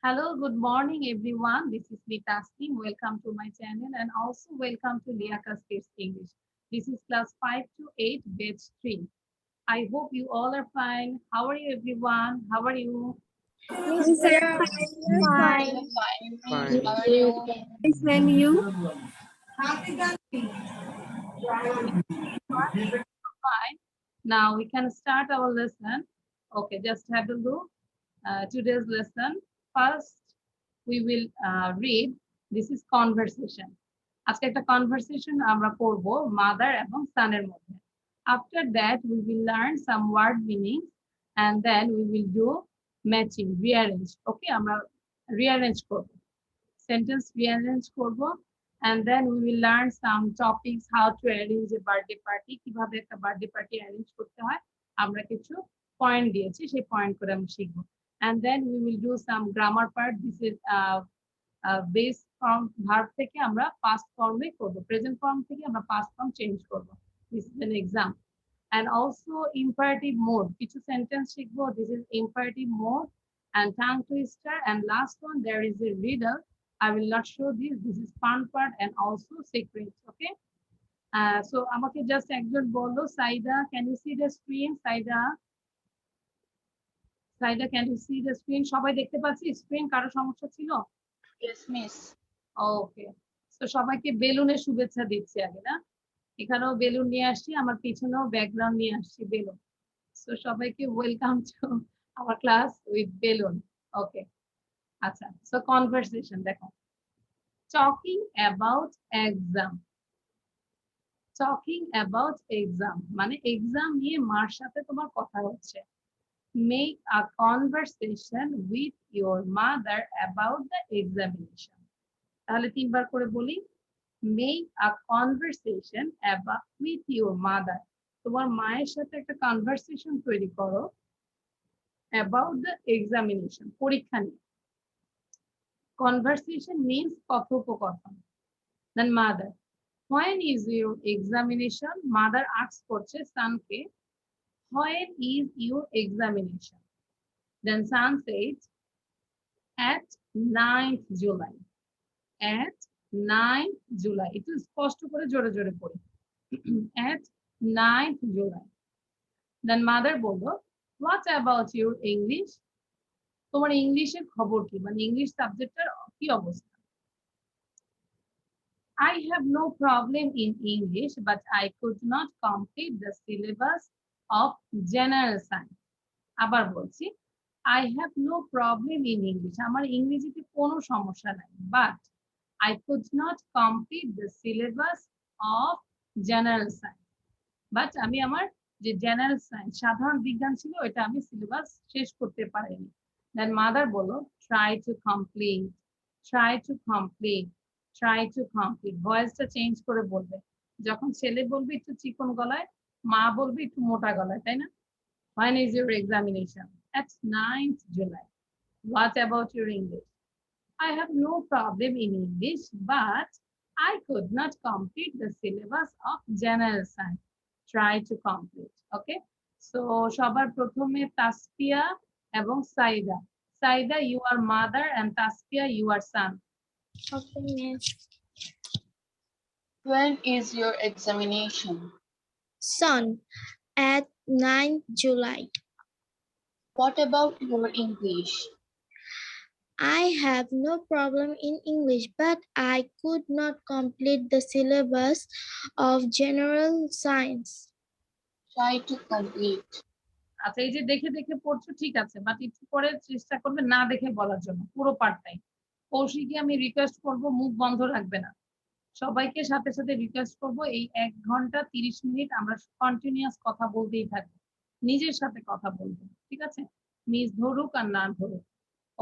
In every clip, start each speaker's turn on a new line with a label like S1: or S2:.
S1: Hello, good morning, everyone. This is Nitasni. Welcome to my channel and also welcome to Liakas Kids English. This is class 5 to 8, batch 3. I hope you all are fine. How are you, everyone? How are you?
S2: Miss,
S3: Yes,
S2: we
S3: sir.
S2: are
S3: Fine.
S2: fine.
S4: Fine.
S3: How are you?
S2: Miss, and you?
S1: Fine. Now we can start our lesson. Okay, just have a look. Today's lesson. First, we will read. This is conversation. আজকে একটা conversation আমরা করব mother এবং son এর মধ্যে. After that, we will learn some word meanings and then we will do matching, rearrange. Okay, আমরা rearrange করব. Sentence rearrange করব and then we will learn some topics how to arrange a birthday party কিভাবে একটা birthday party arrange করতে হয় আমরা কিছু point দিয়েছি সেই পয়েন্ট করে আমরা শিখব and then we will do some grammar part. This is base form verb থেকে আমরা past form এ করব present form থেকে আমরা past form change করব. This is an exam. And also imperative mode কিছু sentence শিখব. This is imperative mode and tongue twister and last one there is a riddle. I will not show this. This is fun part and also secrets. Okay. So আমাকে just একজন বললো Saida, can you see the screen? Saida, can you see the screen? সবাই দেখতে পাচ্ছি screen? কারো সমস্যা ছিল?
S3: Yes, miss.
S1: ওকে, তো সবাইকে বেলুনের শুভেচ্ছা দিচ্ছি আগে না, এখানেও বেলুন নিয়ে আসছি, আমার পিছনেও ব্যাকগ্রাউন্ড নিয়ে আসছি বেলুন। সো সবাইকে welcome to our class with balloon. Okay, আচ্ছা, সো কনভারসেশন দেখো, talking about exam. Talking about exam মানে এক্সাম নিয়ে মার সাথে তোমার কথা হচ্ছে। Make a conversation with your mother about the examination. তাহলে তিনবার করে বলি, make a conversation with your mother, তোমার মায়ের সাথে একটা কনভারসেশন তৈরি করো অ্যাবাউট দ্য এক্সামিনেশন, পরীক্ষা নিয়ে। কনভারসেশন মিনস কথোপকথন। Then mother, when is your examination? Mother ask করছে সানকে, when is your examination? Then son says at 9th July. At 9th July. একটু স্পষ্ট করে জোরে জোরে পড়ি। At 9th July. Then mother বললো, what about your English? তোমার ইংলিশের খবর কি, মানে ইংলিশ সাবজেক্টের কি অবস্থা? I have no problem in English, but I could not complete the syllabus of general science. আবার বলছি, I have no problem in English. আমার ইংরেজিতে কোনো সমস্যা নাই, but I could not complete the syllabus of general science. But আমি আমার যে জেনারেল সায়েন্স সাধারণ বিজ্ঞান ছিল ওটা আমি সিলেবাস শেষ করতে পারিনি। দেন মাদার বলো, try to complete, try to complete, try to complete. ভয়েসটা চেঞ্জ করে বলবে, যখন ছেলে বলবে একটু চিকন গলায়, মা বলবে একটু মোটা গলায়, তাই না? When is your examination? At 9th July. What about your English? I have no problem in English, but I could not complete the syllabus of general science. Try to complete. Okay. So সবার প্রথমে তাসফিয়া এবং Saida. Saida, you are mother and Tasfia, you are son.
S2: Okay, miss.
S3: When is your examination?
S2: Son, at 9th July.
S3: What about your English?
S2: I have no problem in English, but I could not complete the syllabus of general science.
S3: Try to complete.
S1: আচ্ছা, এই যে দেখে দেখে পড়ছো ঠিক আছে, but একটু পরে চেষ্টা করবে না দেখে বলার জন্য পুরো পার্টটাই। কৌশিককে আমি রিকোয়েস্ট করব মুখ বন্ধ রাখবে না। সবাইকে সাথে সাথে রিকোয়েস্ট করব, এই 1 ঘন্টা 30 মিনিট আমরা কন্টিনিউয়াস কথা বলতেই থাকবো, নিজের সাথে কথা বলবো, ঠিক আছে? মিস ধরুক আর না ধরুক।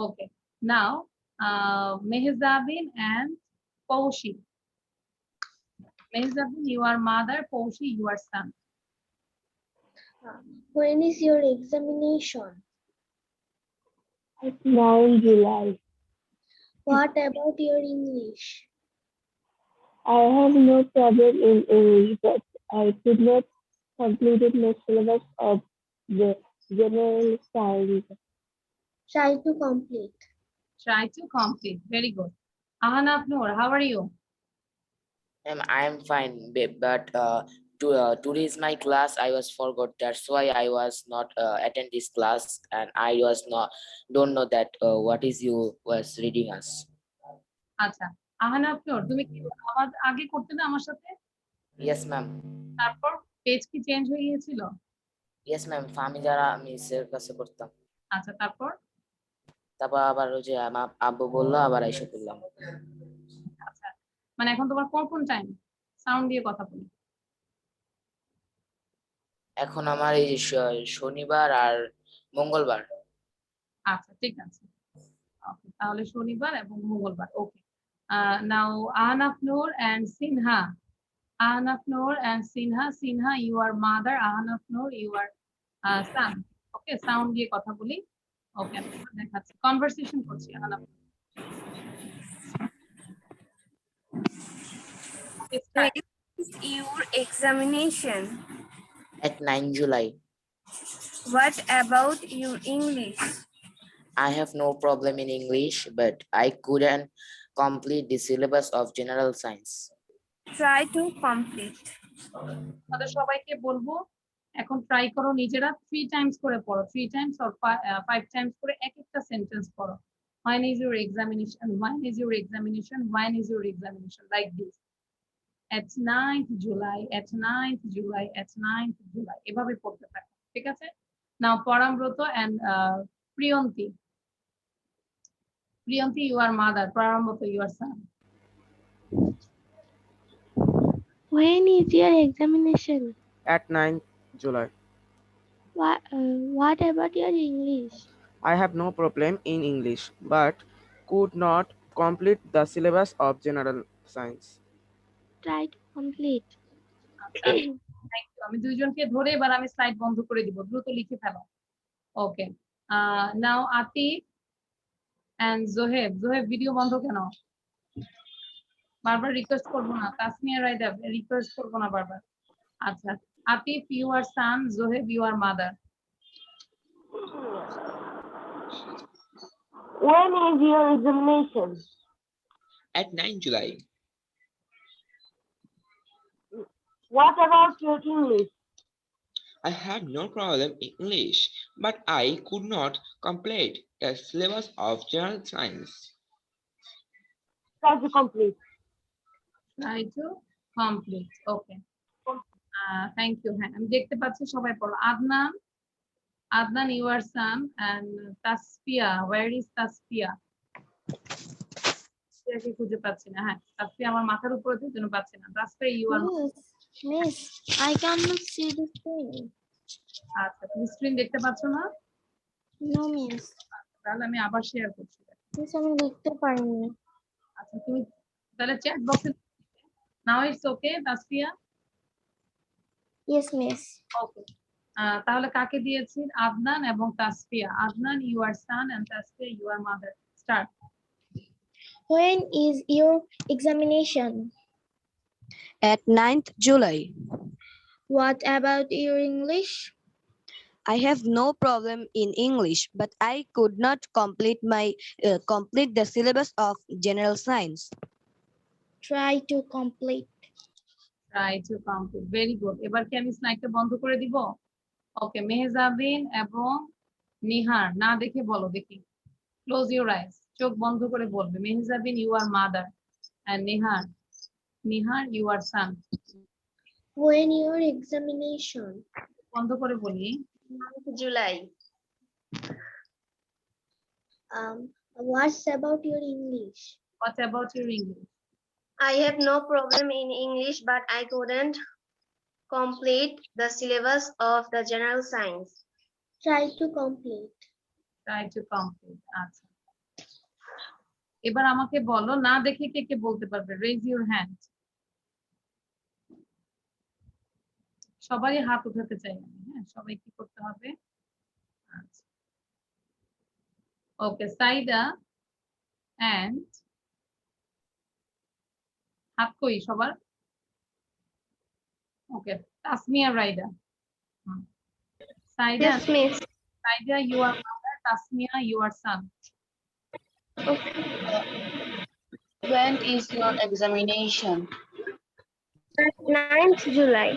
S1: Okay, now Mehjabin and Kaushik. Mehjabin, you are mother, Koushi, you are son.
S2: When is your examination?
S5: At 9 July.
S2: What about your English?
S5: I have no problem in English, but I could not complete my syllabus of the general science.
S2: Try to complete.
S1: Try to complete. Very good. Ahanaf Noor, how are you?
S4: I am fine, but today is my class. I was forgot. That's why I was not attend this class, and I was not don't know that what is you was reading us.
S1: আচ্ছা, আহানাফ নোর, তুমি কি আমার আগে করতে না আমার সাথে?
S4: Yes, ma'am.
S1: তারপর পেজ কি চেঞ্জ হয়ে গিয়েছিল?
S4: Yes, ma'am. আমি যারা মিসের কাছে করতাম,
S1: আচ্ছা, তারপর?
S4: তারপর আবার ওই যে আমার আব্বু বললো আবার এসে করলাম।
S1: আচ্ছা, মানে এখন তোমার কোন কোন টাইম? সাউন্ড দিয়ে কথা বলি।
S4: এখন আমার এই শনিবার আর মঙ্গলবার।
S1: আচ্ছা, ঠিক আছে। Okay, তাহলে শনিবার এবং মঙ্গলবার। Okay. Now Ahnaf Noor and Sinha. Ahnaf Noor and Sinha. Sinha, you are mother. Ahnaf Noor, you are son. Okay, sound দিয়ে কথা বলি। ওকে, আমি এবার দেখাচ্ছি। কনভারসেশন করছি Ahnaf. Okay, start.
S6: When is your examination?
S4: At 9 July.
S6: What about your English?
S4: I have no problem in English, but I couldn't complete the syllabus of general science.
S6: Try to complete.
S1: তাদের সবাইকে বলবো এখন try করো নিজেরা 3 Times করে পড়ো, 3 Times or 5 Times করে এক একটা সেন্টেন্স পড়ো। When is your examination? When is your examination? When is your examination? Like this. At 9th July, at 9th July, at 9th July. এভাবে পড়তে থাকো, ঠিক আছে? নাও পরামব্রত and Priyanti. Priyanti, you are mother. পরামব্রত, you are son.
S5: When is your examination?
S7: At 9th July.
S5: What about your English?
S7: I have no problem in English, but could not complete the syllabus of general science.
S5: Try to complete.
S1: আচ্ছা, thank you. আমি দুইজনকে ধরে এবার আমি slide বন্ধ করে দিব, দ্রুত লিখে ফেলো। ওকে, নাও আতিফ and জোহেব। জোহেব, ভিডিও বন্ধ কেন? বারবার রিকোয়েস্ট করবো না। তাসমিয়া রায়দা, রিকোয়েস্ট করবো না বারবার। আচ্ছা, Atif, you are son. Zoheb, you are mother.
S5: When is your examination?
S8: At 9 July.
S5: What about your English?
S8: I had no problem in English, but I could not complete the syllabus of general science.
S5: Try to complete.
S1: Try to complete. Okay. Thank you. হ্যাঁ, আমি দেখতে পাচ্ছি সবাই পড়ো। Adnan, Adnan, you are son. And Tasfia, where is Tasfia? তাসফিয়াকে খুঁজে পাচ্ছি না। হ্যাঁ, তাসফিয়া আমার মাথার উপরে তো জন্য পাচ্ছি না। Tasfia, you are
S2: Miss, I cannot see the screen.
S1: আচ্ছা, তুমি স্ক্রিন দেখতে পাচ্ছ না?
S2: No, miss.
S1: তাহলে আমি আবার শেয়ার করছি।
S2: Miss, আমি লিখতে পারিনি।
S1: আচ্ছা, তুমি তাহলে চ্যাট বক্সে নাও। It's okay Tasfia?
S2: Yes, miss.
S1: Okay, তাহলে কাকে দিয়েছি? আদনান এবং Tasfia. Adnan, you are son, and Tasfia, you are mother. Start.
S2: When is your examination?
S9: At 9th July.
S2: What about your English?
S9: I have no problem in English, but I could not complete the syllabus of general science.
S2: Try to complete.
S1: Try to complete. Very good. এবার কি আমি স্লাইডটা বন্ধ করে দিব? ওকে, মেহজাবিন এবং নিহার, না দেখে বলো দেখি। Close your eyes. চোখ বন্ধ করে বলবে। Mehjabin, you are mother. And Nihar, you are son.
S2: When your examination?
S1: বন্ধ করে বলি।
S6: July.
S2: What's about your English?
S1: What about your English?
S6: I have no problem in English, but I couldn't complete the syllabus of the general science.
S2: Try to complete.
S1: Try to complete. আচ্ছা, এবার আমাকে বলো, না দেখে কে কে বলতে পারবে? Raise your hand. সবারই হাত উঠাতে চাই আমি। হ্যাঁ, সবাই কি করতে হবে? আচ্ছা, ওকে, সাইদা and হাত কই সবার? ওকে, Tasmia Raida. Saida,
S6: Yes, miss.
S1: Saida, you are mother. Tasmia, you are son.
S3: When is your examination?
S6: 9th July.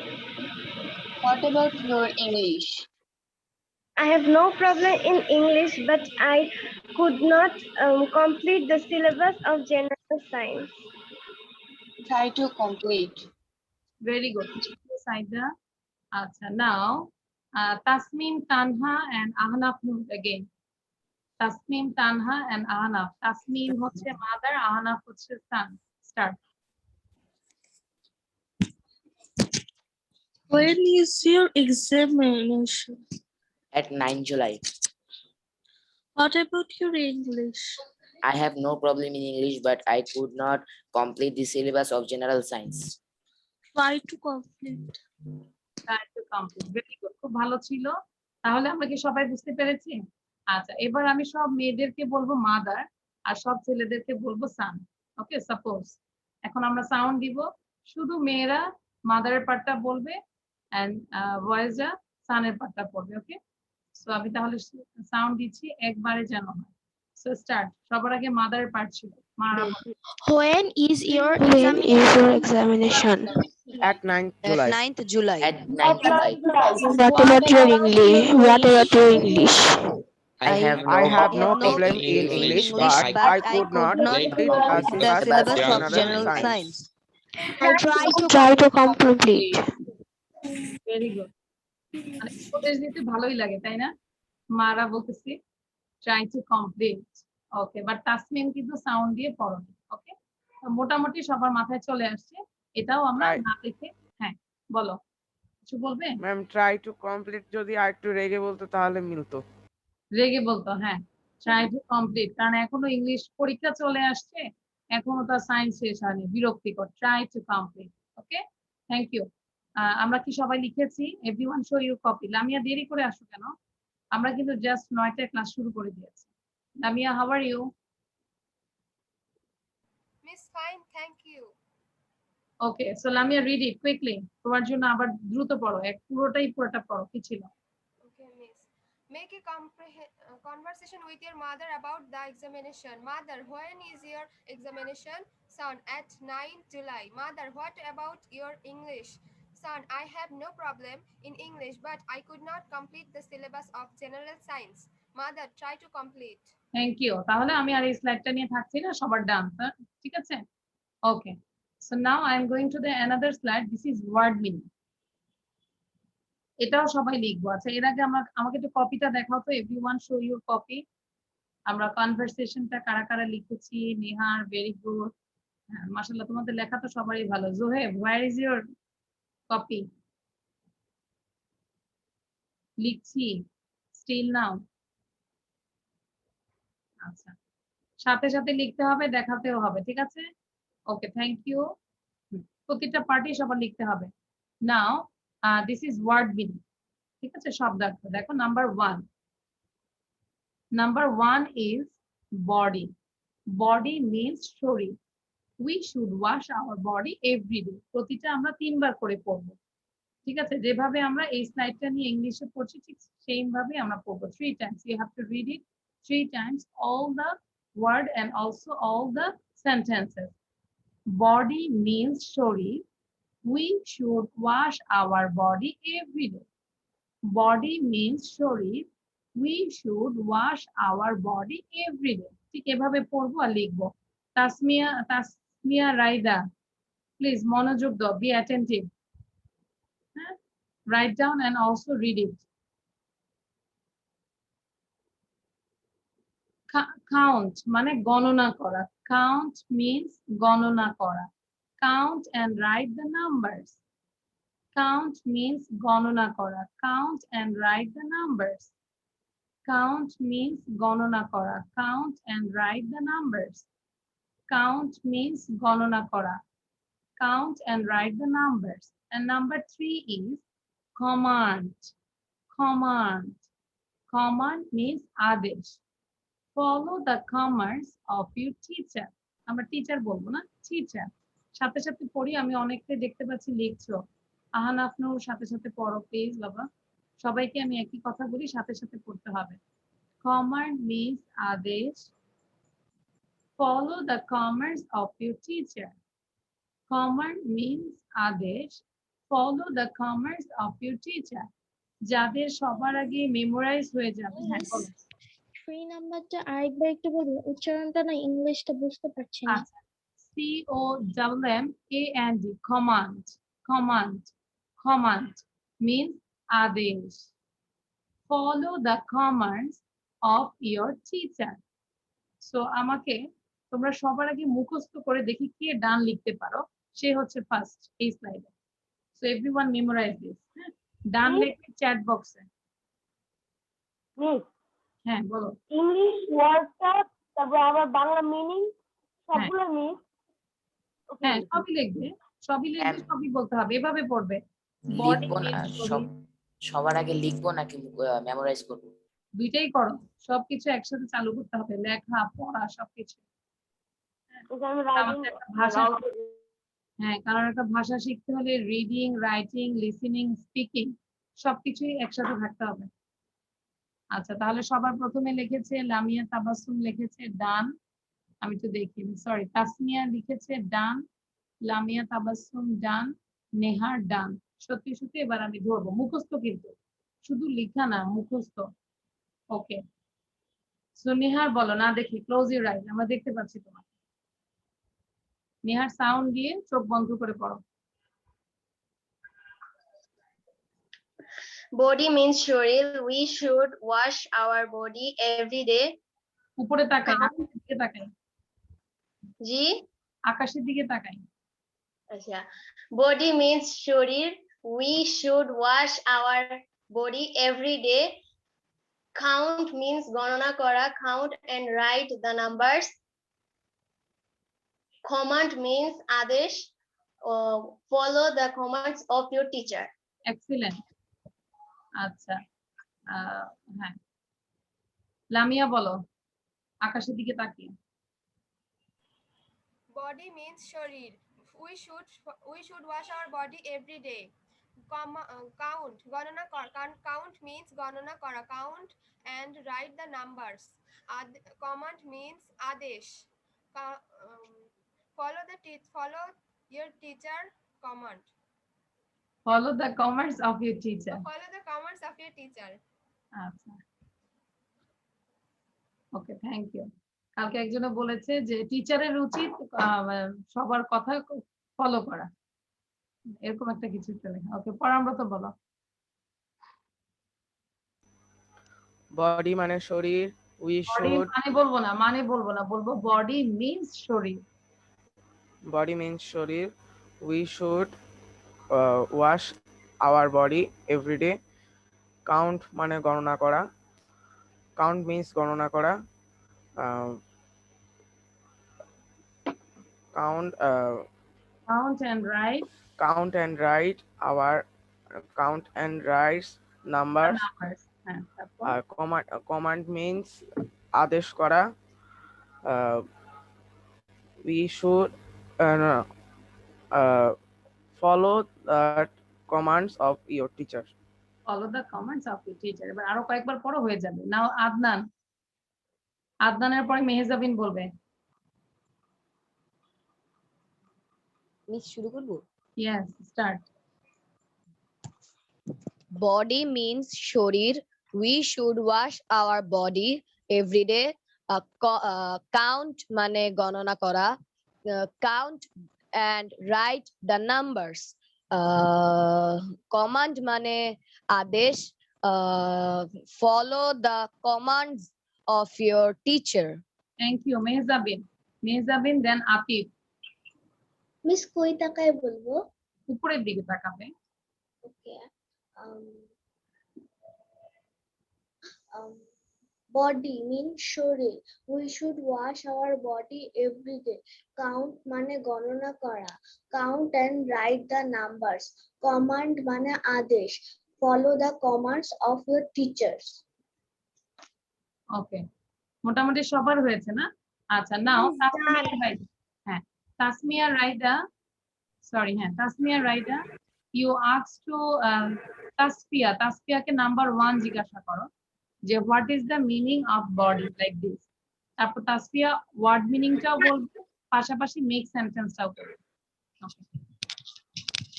S3: What about your English?
S6: I have no problem in English, but I could not complete the syllabus of general science.
S3: Try to complete.
S1: Very good. Saida. Now, Tasmin, Tanha, and Ahnaf again. Tasmin, Tanha, and Ahnaf. Tasmin হচ্ছে mother, Ahnaf হচ্ছে son. Start.
S10: When is your examination?
S4: At 9 July.
S10: What about your English?
S4: I have no problem in English, but I could not complete the syllabus of general science.
S10: Try to complete.
S1: Try to complete. Very good. খুব ভালো ছিল। তাহলে আমরা কি সবাই বুঝতে পেরেছি? আচ্ছা, এবার আমি সব মেয়েদেরকে বলবো মাদার আর সব ছেলেদেরকে বলবো সান। ওকে, সাপোজ এখন আমরা সাউন্ড দিব, শুধু মেয়েরা মাদারের পার্টটা বলবে এন্ড বয়েজরা সানের পার্টটা পড়বে। ওকে, সো আমি তাহলে সাউন্ড দিচ্ছি একবারে যেন হয়। So start. সবার আগে মাদারের পার্ট ছিল। মারা
S2: When is your
S10: examination?
S7: At 9th July.
S9: 9th July.
S4: At 9 July.
S10: What about your English? What about your English?
S4: I have
S7: I have no
S9: no
S7: problem in English, but I could not complete
S9: the
S7: the
S9: syllabus
S7: syllabus
S9: of
S7: of
S9: general
S7: general
S9: science.
S7: science.
S10: Try to complete.
S1: Very good. মানে উপদেশ দিতে ভালোই লাগে, তাই না? মারা বলতেছি try to complete. Okay, but Tasmin কিন্তু সাউন্ড দিয়ে পড়নি। ওকে, মোটামুটি সবার মাথায় চলে আসছে। এটাও আমরা
S7: Right.
S1: না দেখে, হ্যাঁ বলো, কিছু বলবে?
S7: ম্যাম ট্রাই টু কমপ্লিট যদি আর একটু রেগে বলতো তাহলে মিলতো।
S1: রেগে বলতো, হ্যাঁ ট্রাই টু কমপ্লিট, কারণ এখনো ইংলিশ পরীক্ষা চলে আসছে, এখনো তার সায়েন্স শেষ হয়নি, বিরক্তিকর। Try to complete. Okay, thank you. আমরা কি সবাই লিখেছি? Everyone show your copy. Lamia দেরি করে আসো কেন? আমরা কিন্তু জাস্ট 9টায় ক্লাস শুরু করে দিয়েছি। Lamia, how are you?
S6: Miss, fine, thank you.
S1: Okay, so Lamia read it quickly. তোমার জন্য আবার দ্রুত পড়ো, পুরোটা পড়ো। কি ছিল?
S6: Okay, Miss. Make a conversation with your mother about the examination. Mother, when is your examination? Son, at 9th July. Mother, what about your English? Son, I have no problem in English, but I could not complete the syllabus of general science. Mother, try to complete.
S1: Thank you. তাহলে আমি আর এই স্লাইডটা নিয়ে থাকছি না, সবার done, ঠিক আছে? Okay, so now I am going to the another slide. This is word meaning. এটাও সবাই লিখবো। আচ্ছা, এর আগে আমাকে একটু কপিটা দেখাও তো। Everyone show your copy. আমরা কনভারসেশনটা কারা কারা লিখেছি? নেহার, ভেরি গুড। হ্যাঁ, মাশাআল্লাহ, তোমাদের লেখা তো সবারই ভালো। Zoheb, where is your copy? লিখছি, স্টিল নাও। আচ্ছা, সাথে সাথে লিখতে হবে, দেখাতেও হবে, ঠিক আছে? Okay, thank you. প্রতিটা পার্টি সবার লিখতে হবে। Now this is word meaning, ঠিক আছে? শব্দার্থ দেখো। Number one is body. Body means শরীর। We should wash our body every day. প্রতিটা আমরা 3 বার করে পড়বো, ঠিক আছে? যেভাবে আমরা এই স্লাইডটা নিয়ে ইংলিশে পড়ছি ঠিক সেম ভাবে আমরা পড়বো। 3 times you have to read it 3 times, all the word and also all the sentences. Body means শরীর। We should wash our body every day. Body means শরীর। We should wash our body every day. ঠিক এভাবে পড়বো আর লিখবো। Tasmia Raida, please মনোযোগ দাও, be attentive. Write down and also read it. Count মানে গণনা করা। Count means গণনা করা। Count and write the numbers. Count means গণনা করা। Count and write the numbers. Count means গণনা করা। Count and write the numbers. Count means গণনা করা। Count and write the numbers. And number 3 is command. Command. Command means আদেশ। Follow the commands of your teacher. আমরা teacher বলবো না, teacher. সাথে সাথে পড়ি, আমি অনেককে দেখতে পাচ্ছি লিখছো। আহানাফ নূর, সাথে সাথে পড়ো প্লিজ বাবা। সবাইকে আমি একই কথা বলি, সাথে সাথে পড়তে হবে। Command means আদেশ। Follow the commands of your teacher. Command means আদেশ. Follow the commands of your teacher. যাদের সবার আগে মেমোরাইজ হয়ে যাবে। হ্যাঁ, বলো।
S2: 3 নাম্বারটা আরেকবার একটু বলুন, উচ্চারণটা না ইংলিশটা বুঝতে পারছি না।
S1: আচ্ছা, COMMAND, command, command, command means আদেশ. Follow the commands of your teacher. So আমাকে তোমরা সবার আগে মুখস্থ করে দেখি কে ডান লিখতে পারো, সে হচ্ছে ফার্স্ট এই স্লাইডে। So everyone memorize this. ডান লিখে চ্যাট বক্সে।
S5: মিস
S1: হ্যাঁ, বলো।
S5: ইংলিশ ওয়ার্ডটা তারপর আবার বাংলা মিনিং সবগুলো মিস।
S1: হ্যাঁ, সবই লিখবে, সবই লিখবে, সবই বলতে হবে, এভাবে পড়বে। Body
S4: লিখবো না
S1: means
S4: সব,
S1: body,
S4: সবার আগে লিখবো নাকি মেমোরাইজ করবো?
S1: দুইটাই করো, সবকিছু একসাথে চালু করতে হবে, লেখা পড়া সবকিছু। আমাদের একটা ভাষা, হ্যাঁ, কারণ একটা ভাষা শিখতে হলে রিডিং, রাইটিং, লিসেনিং, স্পিকিং সবকিছুই একসাথে থাকতে হবে। আচ্ছা, তাহলে সবার প্রথমে লিখেছে লামিয়া তাবাসসুম, লিখেছে ডান। আমি তো দেখি, সরি, তাসমিয়া লিখেছে ডান, লামিয়া তাবাসসুম ডান, নেহার ডান। সত্যি সত্যি এবার আমি ধরবো, মুখস্থ কিন্তু, শুধু লেখা না, মুখস্থ। ওকে, সো নেহার বলো, না দেখি, ক্লোজ ইউর আইজ, আমরা দেখতে পাচ্ছি তোমাকে। নেহার সাউন্ড দিয়ে চোখ বন্ধ করে পড়ো।
S11: Body means শরীর. We should wash our body every day.
S1: উপরে তাকাই, আকাশের দিকে তাকাই,
S11: জি,
S1: আকাশের দিকে তাকাই।
S11: আচ্ছা, body means শরীর. We should wash our body every day. Count means গণনা করা. Count and write the numbers. Command means আদেশ. Follow the commands of your teacher.
S1: Excellent. আচ্ছা, হ্যাঁ, লামিয়া বলো, আকাশের দিকে তাকিয়ে।
S6: Body means শরীর. We should wash our body every day. Count গণনা কর. Count means গণনা করা. Count and write the numbers. Command means আদেশ. Follow your teacher command.
S1: Follow the commands of your teacher.
S6: Follow the commands of your teacher.
S1: আচ্ছা, ওকে, thank you. কালকে একজনে বলেছে যে টিচারের উচিত সবার কথা ফলো করা, এরকম একটা কিছু চলে। ওকে, পরামব্রত বলো।
S7: বডি মানে শরীর, উই
S1: বডি
S7: শুড,
S1: মানে বলবো না, মানে বলবো না, বলবো বডি মিন্স শরীর।
S7: বডি মিন্স শরীর, we should wash our body everyday. Count মানে গণনা করা, কাউন্ট মিন্স গণনা করা। Count
S1: Count and write
S7: count and write our count and write numbers.
S1: numbers. হ্যাঁ, তারপর
S7: command means আদেশ করা। we should follow the commands of your teacher.
S1: follow the commands of your teacher. এবার আরো কয়েকবার পড়ো, হয়ে যাবে। নাও আদনান, আদনানের পরে মেহেজাবিন বলবে।
S9: মিস শুরু করব?
S1: Yes, start.
S9: Body means শরীর. We should wash our body every day. Count মানে গণনা করা. Count and write the numbers. Command মানে আদেশ. Follow the commands of your teacher.
S1: Thank you, Mehejabin. Mehejabin, then Atif.
S2: Miss কই তাকায় বলবো?
S1: উপরের দিকে তাকাবে।
S2: ওকে, body means শরীর. We should wash our body every day. Count মানে গণনা করা. Count and write the numbers. Command মানে আদেশ. Follow the commands of your teachers.
S1: ওকে, মোটামুটি সবার হয়েছে না? আচ্ছা, নাও হ্যাঁ, তাসমিয়া রাইদা, সরি, হ্যাঁ, Tasmia Raida, you ask to তাসফিয়াকে নাম্বার 1 জিজ্ঞাসা করো যে what is the meaning of body like this. তারপর তাসফিয়া ওয়ার্ড মিনিংটাও বলবে, পাশাপাশি মেক সেন্টেন্সটাও করবে। ওকে,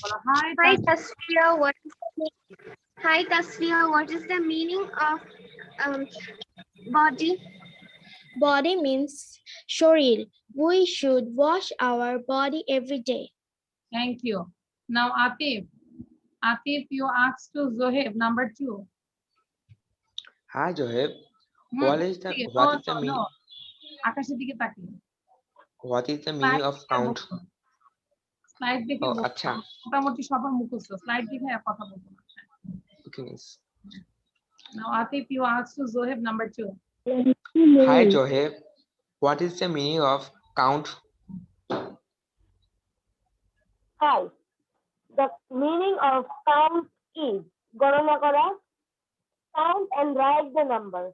S1: বলো high
S12: Hi Tasfiya, Hi Tasfiya, what is the meaning of body?
S2: Body means shorir. We should wash our body every day.
S1: Thank you. Now Atif, you ask to Zoheb, number 2.
S8: Hi Joeb.
S1: Hmm,
S8: What is the
S1: okay.
S8: what
S1: Oh,
S8: is the
S1: no,
S8: meaning?
S1: no. আকাশের দিকে তাকিয়ে
S8: What is the meaning of count?
S1: Slide দেখে
S8: Oh,
S1: বলবো।
S8: আচ্ছা।
S1: মোটামুটি সবার মুখস্থ, slide দেখে আর কথা বলবো না।
S8: Okay, miss.
S1: Now Atif, you ask to Zoheb, number 2.
S8: Hi Joeb. What is the meaning of count?
S5: Hi. The meaning of count is গণনা করা, count and write the number.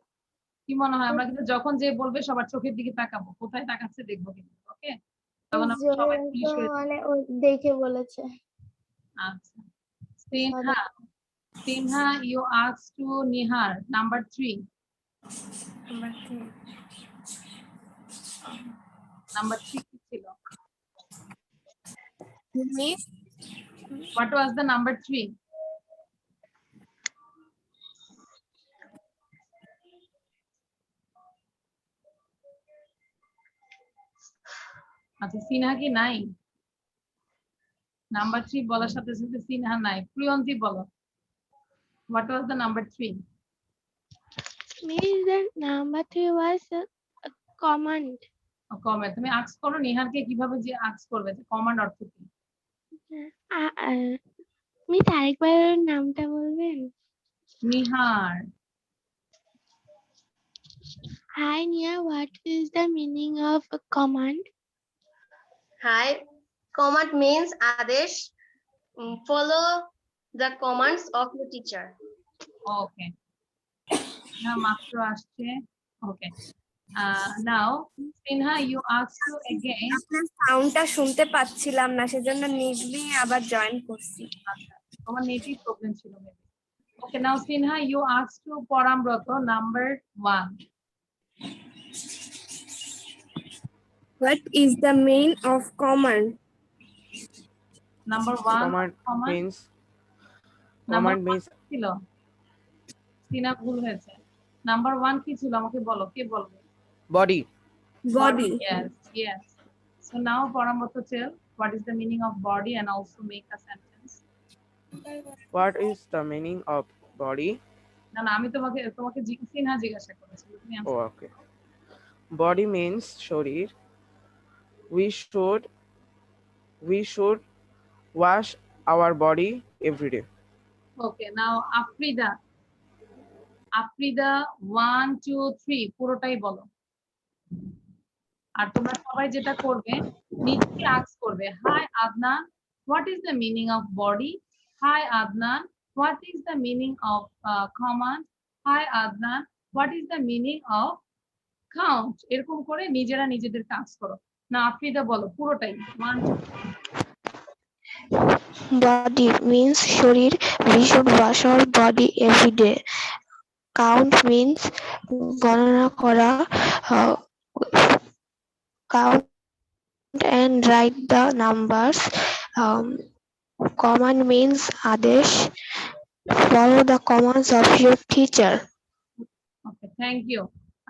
S1: কি মনে হয় আমরা কিন্তু যখন যে বলবে সবার চোখের দিকে তাকাবো, কোথায় তাকাচ্ছে দেখবো কিন্তু। ওকে, তখন আমরা সবাই পুলিশ হয়ে
S2: মানে দেখে বলেছে।
S1: আচ্ছা, Sinha, you ask to Nihar, number 3. Number 3 কি ছিল? What was the number 3? আচ্ছা, সিনহা কি নাই? নাম্বার 3 বলার সাথে সাথে সিনহা নাই। প্রিয়ন্তি বলো, what was the number 3?
S12: Means the number 3 was a command.
S1: Comment তুমি আস্ক করো নিহারকে, কিভাবে যে আস্ক করবে যে কমান্ড অর্থ কি?
S12: মিস আরেকবার নামটা বলবেন?
S1: Nihar.
S12: Hi Nia, what is the meaning of a command?
S11: Hi, command means adesh. Follow the commands of your teacher.
S1: ওকে, না মাত্র আসছে। ওকে, নাও Sinha, you ask to again.
S6: আপনার সাউন্ডটা শুনতে পাচ্ছিলাম না, সেজন্য নির্বি আবার জয়েন করছি।
S1: আচ্ছা, তোমার নেটই প্রবলেম ছিল maybe. Okay, now Sinha, you ask to পরামব্রত, number 1.
S6: What is the meaning of command?
S1: Number 1
S7: command means
S1: ছিল সিনা, ভুল হয়েছে। নাম্বার 1 কি ছিল আমাকে বলো, কে বলবে?
S7: body.
S1: Yes. So now Parambrot, tell what is the meaning of body and also make a sentence.
S7: What is the meaning of body?
S1: না আমি তোমাকে সিনহা জিজ্ঞাসা করেছি, তুমি answer
S7: Oh, okay. Body means শরীর. We should wash our body every day.
S1: Okay, now Afrida 1 2 3 পুরোটাই বলো। আর তোমরা সবাই যেটা করবে, নিজেকে আস্ক করবে, hi Adnan, what is the meaning of body? Hi Adnan, what is the meaning of command? Hi Adnan, what is the meaning of count? এরকম করে নিজেরা নিজেদের কাজ করো। না আফ্রিদা বলো পুরোটাই। 1 2
S10: Body means শরীর. We should wash our body every day. Count means গণনা করা. Count and write the numbers. Command means আদেশ. Follow the commands of your teacher.
S1: Okay, thank you.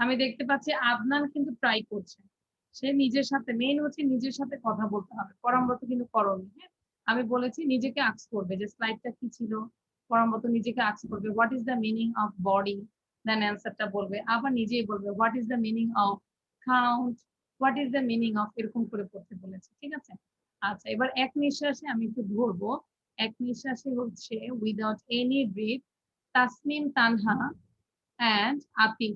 S1: আমি দেখতে পাচ্ছি আদনান কিন্তু ট্রাই করছে, সে নিজের সাথে, মেইন হচ্ছে নিজের সাথে কথা বলতে হবে। পরামর্শ কিন্তু করোনি। হ্যাঁ, আমি বলেছি নিজেকে আস্ক করবে, যে স্লাইডটা কি ছিল, পরামর্শ নিজেকে আস্ক করবে what is the meaning of body, then অ্যান্সারটা বলবে, আবার নিজেই বলবে what is the meaning of count, what is the meaning of, এরকম করে পড়তে বলেছে। ঠিক আছে, আচ্ছা এবার এক নিঃশ্বাসে আমি একটু ধরবো। এক নিঃশ্বাসে হচ্ছে without any breath, Tasmim Tanha and Atif.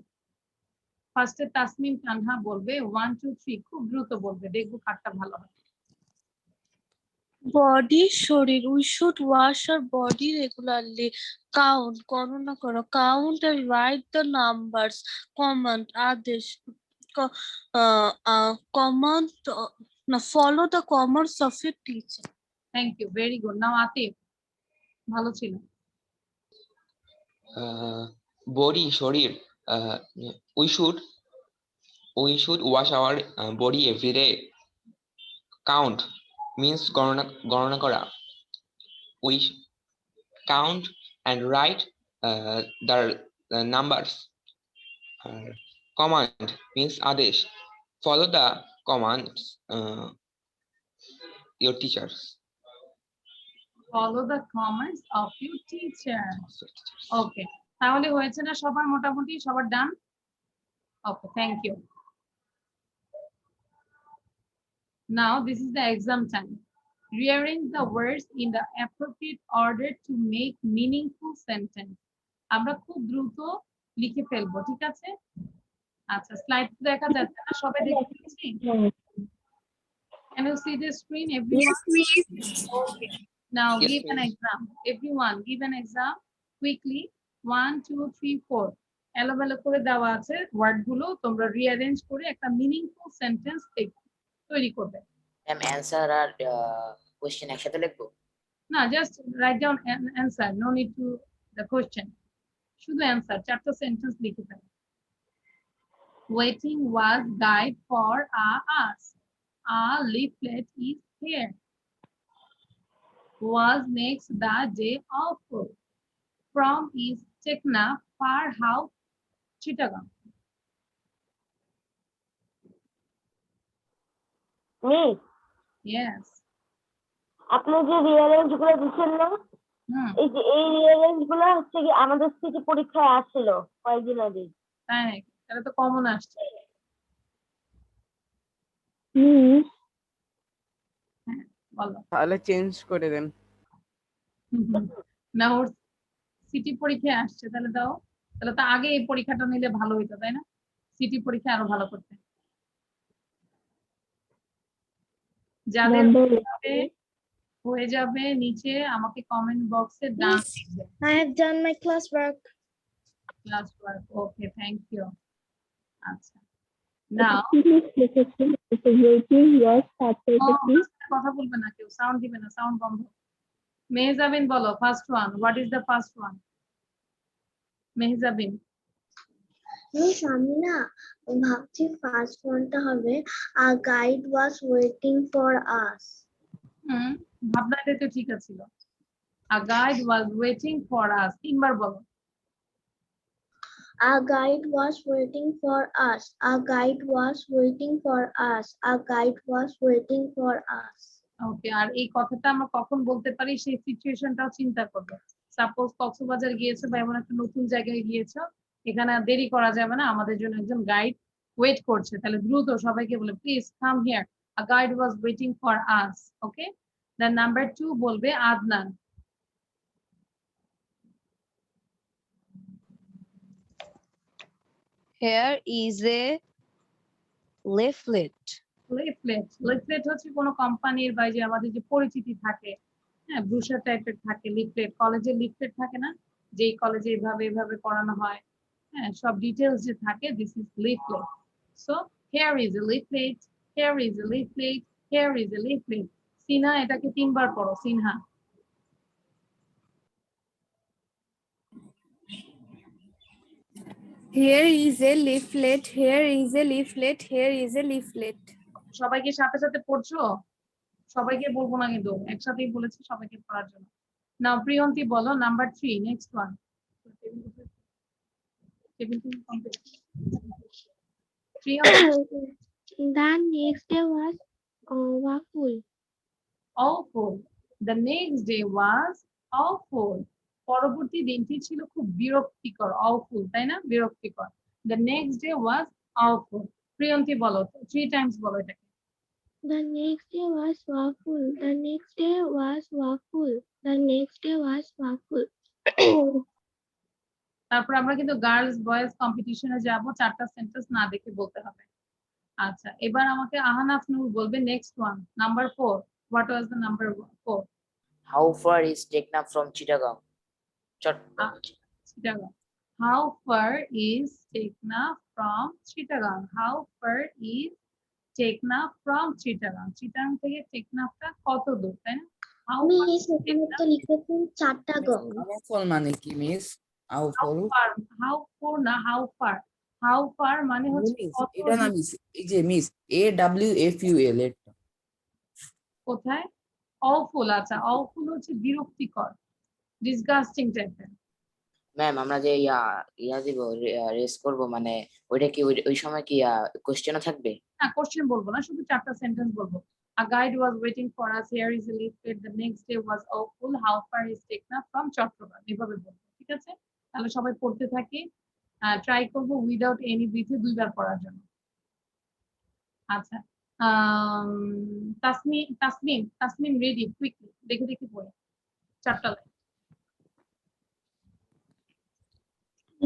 S1: ফার্স্টে তাসমিম তানহা বলবে 1 2 3, খুব দ্রুত বলবে, দেখবো কারটা ভালো হয়।
S13: বডি শরীর, we should wash our body regularly. Count গণনা করো, count and write the numbers. Command আদেশ, কমান্ড না follow the commands of your teacher.
S1: Thank you, very good. Now Atif, ভালো ছিল।
S8: Body শরীর. We should We should wash our body every day. Count means গণনা করা. We count and write the numbers. Command means আদেশ. Follow the commands your teachers.
S1: Follow the commands of your teacher. Okay. তাহলে হয়েছে না সবার মোটামুটি সবার ডান? Okay, thank you. Now this is the exam time. Rearrange the words in the appropriate order to make meaningful sentence. আমরা খুব দ্রুত লিখে ফেলবো, ঠিক আছে? আচ্ছা, স্লাইড দেখা যাচ্ছে না, সবাই দেখে ফেলছি? Can you see the screen, everyone?
S12: Yes, miss.
S1: Okay. Now
S8: Yes,
S1: give an
S8: miss.
S1: exam. Everyone, give an exam quickly. 1, 2, 3, 4. এলোমেলো করে দেওয়া আছে ওয়ার্ড গুলো, তোমরা রিঅ্যারেঞ্জ করে একটা মিনিংফুল সেন্টেন্স তৈরি করবে।
S4: ম্যাম অ্যানসার আর কোশ্চেন একসাথে লিখবো?
S1: না, just write down answer, no need to the question, শুধু অ্যান্সার, 4টা সেন্টেন্স লিখে ফেলো। Waiting was guide for us. A leaflet is here. Was makes the day awful. From is Tekna, far how Chittagong.
S5: Miss
S1: Yes.
S5: আপনি যে rearrange গুলো দিচ্ছেন না,
S1: হুম,
S5: এই যে এই রিয়ারেঞ্জ গুলো হচ্ছে কি আমাদের সিটি পরীক্ষায় আসছিল কয়েকদিন আগে।
S1: তাই নাকি? তাহলে তো কমন আসছে। হ্যাঁ, বলো।
S7: তাহলে চেঞ্জ করে দেন।
S1: না, ওর সিটি পরীক্ষায় আসছে, তাহলে দাও। তাহলে তো আগে এই পরীক্ষাটা নিলে ভালো হইতো, তাই না? সিটি পরীক্ষা আরো ভালো করতে। যাদের হয়ে যাবে নিচে আমাকে কমেন্ট বক্সে ডান লিখবে।
S2: I have done my classwork.
S1: Class work, okay, thank you. আচ্ছা, নাও কথা বলবে না কেউ, সাউন্ড দিবে না, সাউন্ড বন্ধ। মেহজাবিন বলো, first one, what is the first one? Mehjabin.
S2: Miss আমি না ভাবছি ফার্স্ট ওয়ানটা হবে a guide was waiting for us.
S1: ভাবনাটা তো ঠিক আছিল। A guide was waiting for us, তিনবার বলো।
S2: A guide was waiting for us. A guide was waiting for us. A guide was waiting for us.
S1: ওকে, আর এই কথাটা আমরা কখন বলতে পারি সেই সিচুয়েশনটাও চিন্তা করবে। সাপোজ কক্সবাজার গিয়েছো বা এমন একটা নতুন জায়গায় গিয়েছো, এখানে আর দেরি করা যাবে না, আমাদের জন্য একজন গাইড ওয়েট করছে, তাহলে দ্রুত সবাইকে বলে please come here, a guide was waiting for us. Okay, then number 2 বলবে Adnan.
S9: Here is a leaflet.
S1: Leaflet হচ্ছে কোনো কোম্পানির বা যে আমাদের যে পরিচিতি থাকে, হ্যাঁ, ব্রুশার টাইপের থাকে লিফলেট, কলেজের লিফলেট থাকে না, যেই কলেজে এভাবে পড়ানো হয়, হ্যাঁ, সব ডিটেইলস যে থাকে, this is leaflet. So here is a leaflet, here is a leaflet, here is a leaflet. Sinha, এটাকে 3বার পড়ো, Sinha.
S12: Here is a leaflet. Here is a leaflet. Here is a leaflet.
S1: সবাইকে সাথে সাথে পড়ছো? সবাইকে বলবো না কিন্তু, একসাথেই বলেছি সবাইকে পড়ার জন্য। নাও প্রিয়ন্তি বলো number 3, next one.
S10: The next day was awful.
S1: awful. The next day was awful. পরবর্তী দিনটি ছিল খুব বিরক্তিকর, awful, তাই না? বিরক্তিকর। The next day was awful. Priyanti বলো, 3 টাইমস বলো এটাকে।
S10: The next day was awful. The next day was awful. The next day was awful.
S1: তারপর আমরা কিন্তু গার্লস বয়েজ কম্পিটিশনে যাব, 4টা সেন্টেন্স না দেখে বলতে হবে। আচ্ছা, এবার আমাকে আহনাফ নূর বলবে next one, number 4। What was the number 4?
S4: How far is Tekna from Chittagong?
S1: Chittagong. How far is Tekna from Chittagong? How far is Tekna from Chittagong? Chittagong থেকে টেকনাফটা কত দূর, তাই না? How far
S2: মিস এখানে তো লিখেছেন চারটা গং।
S14: হাউফল মানে কি মিস? হাউফল
S1: how far না how far, হাউ ফার মানে হচ্ছে
S14: মিস
S1: কত
S14: এটা না মিস, এই যে মিস AWFUL এটা।
S1: কোথায়? awful, আচ্ছা awful হচ্ছে বিরক্তিকর, ডিসগাস্টিং টাইপের।
S4: ম্যাম আমরা যে ইয়া দিব রেস করব, মানে ওইটা কি ওই সময় কি কোশ্চেনও থাকবে?
S1: না কোশ্চেন বলবো না, শুধু 4টা সেন্টেন্স বলবো। A guide was waiting for us. Here is a leaflet. The next day was awful. How far is Tekna from Chittagong? এভাবে বলবো, ঠিক আছে? তাহলে সবাই পড়তে থাকি। ট্রাই করবো উইদাউট এনি ব্রিথে 2বার পড়ার জন্য। আচ্ছা, তাসমিম রেডি কুইকলি, দেখে দেখে পড়ে 4টা লাইন।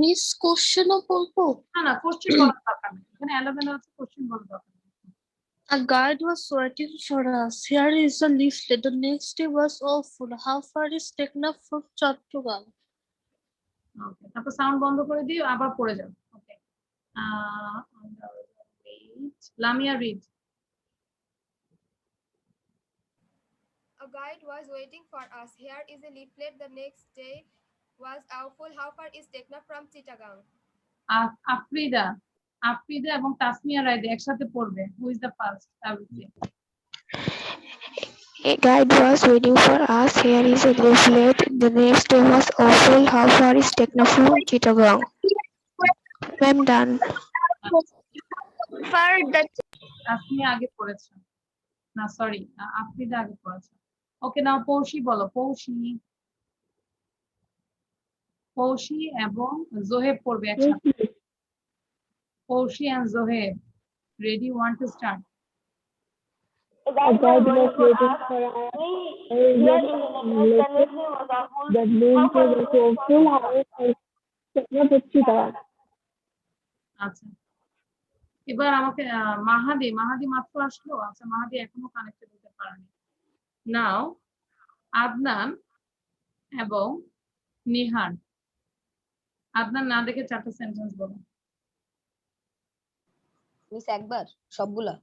S13: মিস কোশ্চেনও বলবো?
S1: না না কোশ্চেন বলার দরকার নেই, এখানে 11 আছে, কোশ্চেন বলার দরকার নেই।
S13: A guide was waiting for us. Here is a leaflet. The next day was awful. How far is Tekna from Chattogram?
S1: ওকে, তারপর সাউন্ড বন্ধ করে দিও, আবার পড়ে যাও। Okay, Lamia read.
S6: A guide was waiting for us. Here is a leaflet. The next day was awful. How far is Tekna from Chittagong?
S1: Afrida এবং তাসমিয়া রাইদে একসাথে পড়বে। Who is the first?
S10: A guide was waiting for us. Here is a leaflet. The next day was awful. How far is Tekna from Chittagong? Ma'am, done.
S12: For the
S1: Tasmia আগে পড়েছে, না sorry Afrida আগে পড়েছে। ওকে, নাও পৌশি বলো। পৌশি এবং জোহেব পড়বে একসাথে। Poushi and Zoheb, ready, 1 to start.
S5: A guide was waiting for us. Here is a leaflet. The next day was awful. How far is Tekna from Chittagong?
S1: আচ্ছা, এবার আমাকে মাহাদি মাত্র আসলো। আচ্ছা, মাহাদি এখনো কানেক্টেড হতে পারেনি। নাও আদনান এবং নিহান। আদনান না দেখে 4টা সেন্টেন্স বলো।
S9: মিস একবার সবগুলা?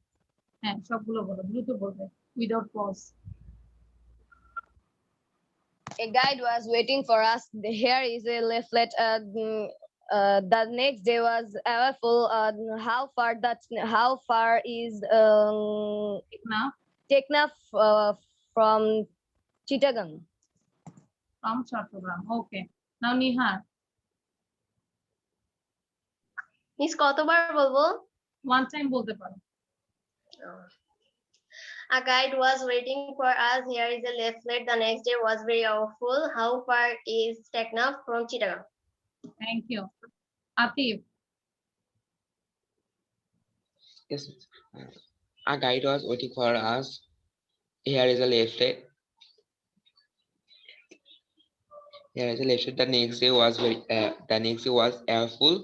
S1: হ্যাঁ সবগুলো বলো, দ্রুত বলবে, without pause.
S9: A guide was waiting for us. Here is a leaflet. The next day was awful. How far is Tekna from Chittagong?
S1: From Chattogram. Okay. Now Nihar.
S11: Miss কতবার বলবো?
S1: One time বলতে পারো।
S11: A guide was waiting for us. Here is a leaflet. The next day was very awful. How far is Tekna from Chittagong?
S1: Thank you. Atif.
S8: Yes. A guide was waiting for us. Here is a leaflet. Here is a leaflet. The next day was awful.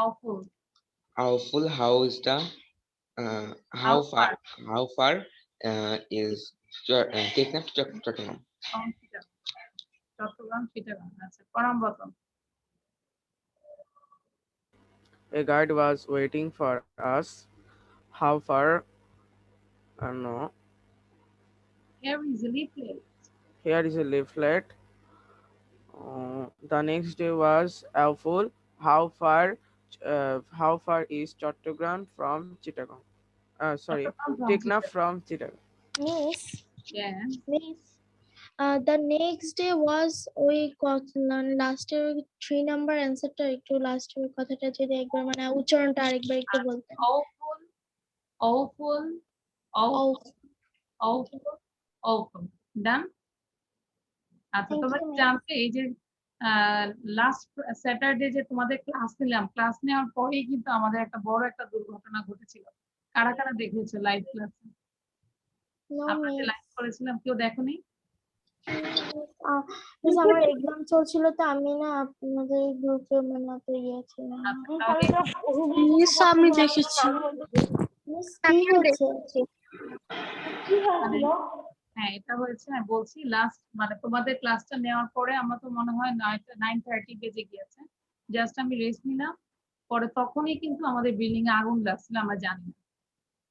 S8: Awful. How is the how far is Tekna to Chattogram?
S1: Chattogram, Chittagong. That's it. Parambatam.
S7: A guide was waiting for us. How far? No.
S1: Here is a leaflet.
S7: Here is a leaflet. The next day was awful. How far is Chattogram from Chittagong? Sorry, Tekna from Chittagong.
S2: Miss,
S1: Yeah.
S2: Miss, the next day was ওই last এর 3 number অ্যানসারটা একটু last এর কথাটা যদি একবার মানে উচ্চারণটা আরেকবার একটু বলতেন।
S1: Awful. Done? আচ্ছা, তোমরা জানতে এই যে লাস্ট স্যাটারডে যে তোমাদের ক্লাস নিলাম, ক্লাস নেওয়ার পরেই কিন্তু আমাদের একটা বড় একটা দুর্ঘটনা ঘটেছিল। কারা কারা দেখেছো লাইভ ক্লাসে? আমরা যে লাইভ করেছিলাম, কেউ দেখোনি?
S2: আমার এক্সাম চলছিল তো আমি না আপনাদের গ্রুপে মানে অত ইয়ে ছিল না।
S13: মিস আমি দেখেছি।
S2: মিস কি হয়েছে?
S1: হ্যাঁ এটা হয়েছে, আমি বলছি লাস্ট মানে তোমাদের ক্লাসটা নেওয়ার পরে আমার তো মনে হয় 9:30 বেজে গিয়েছে। জাস্ট আমি রেস্ট নিলাম, পরে তখনই কিন্তু আমাদের বিল্ডিং এ আগুন লাগছিল, আমরা জানি না।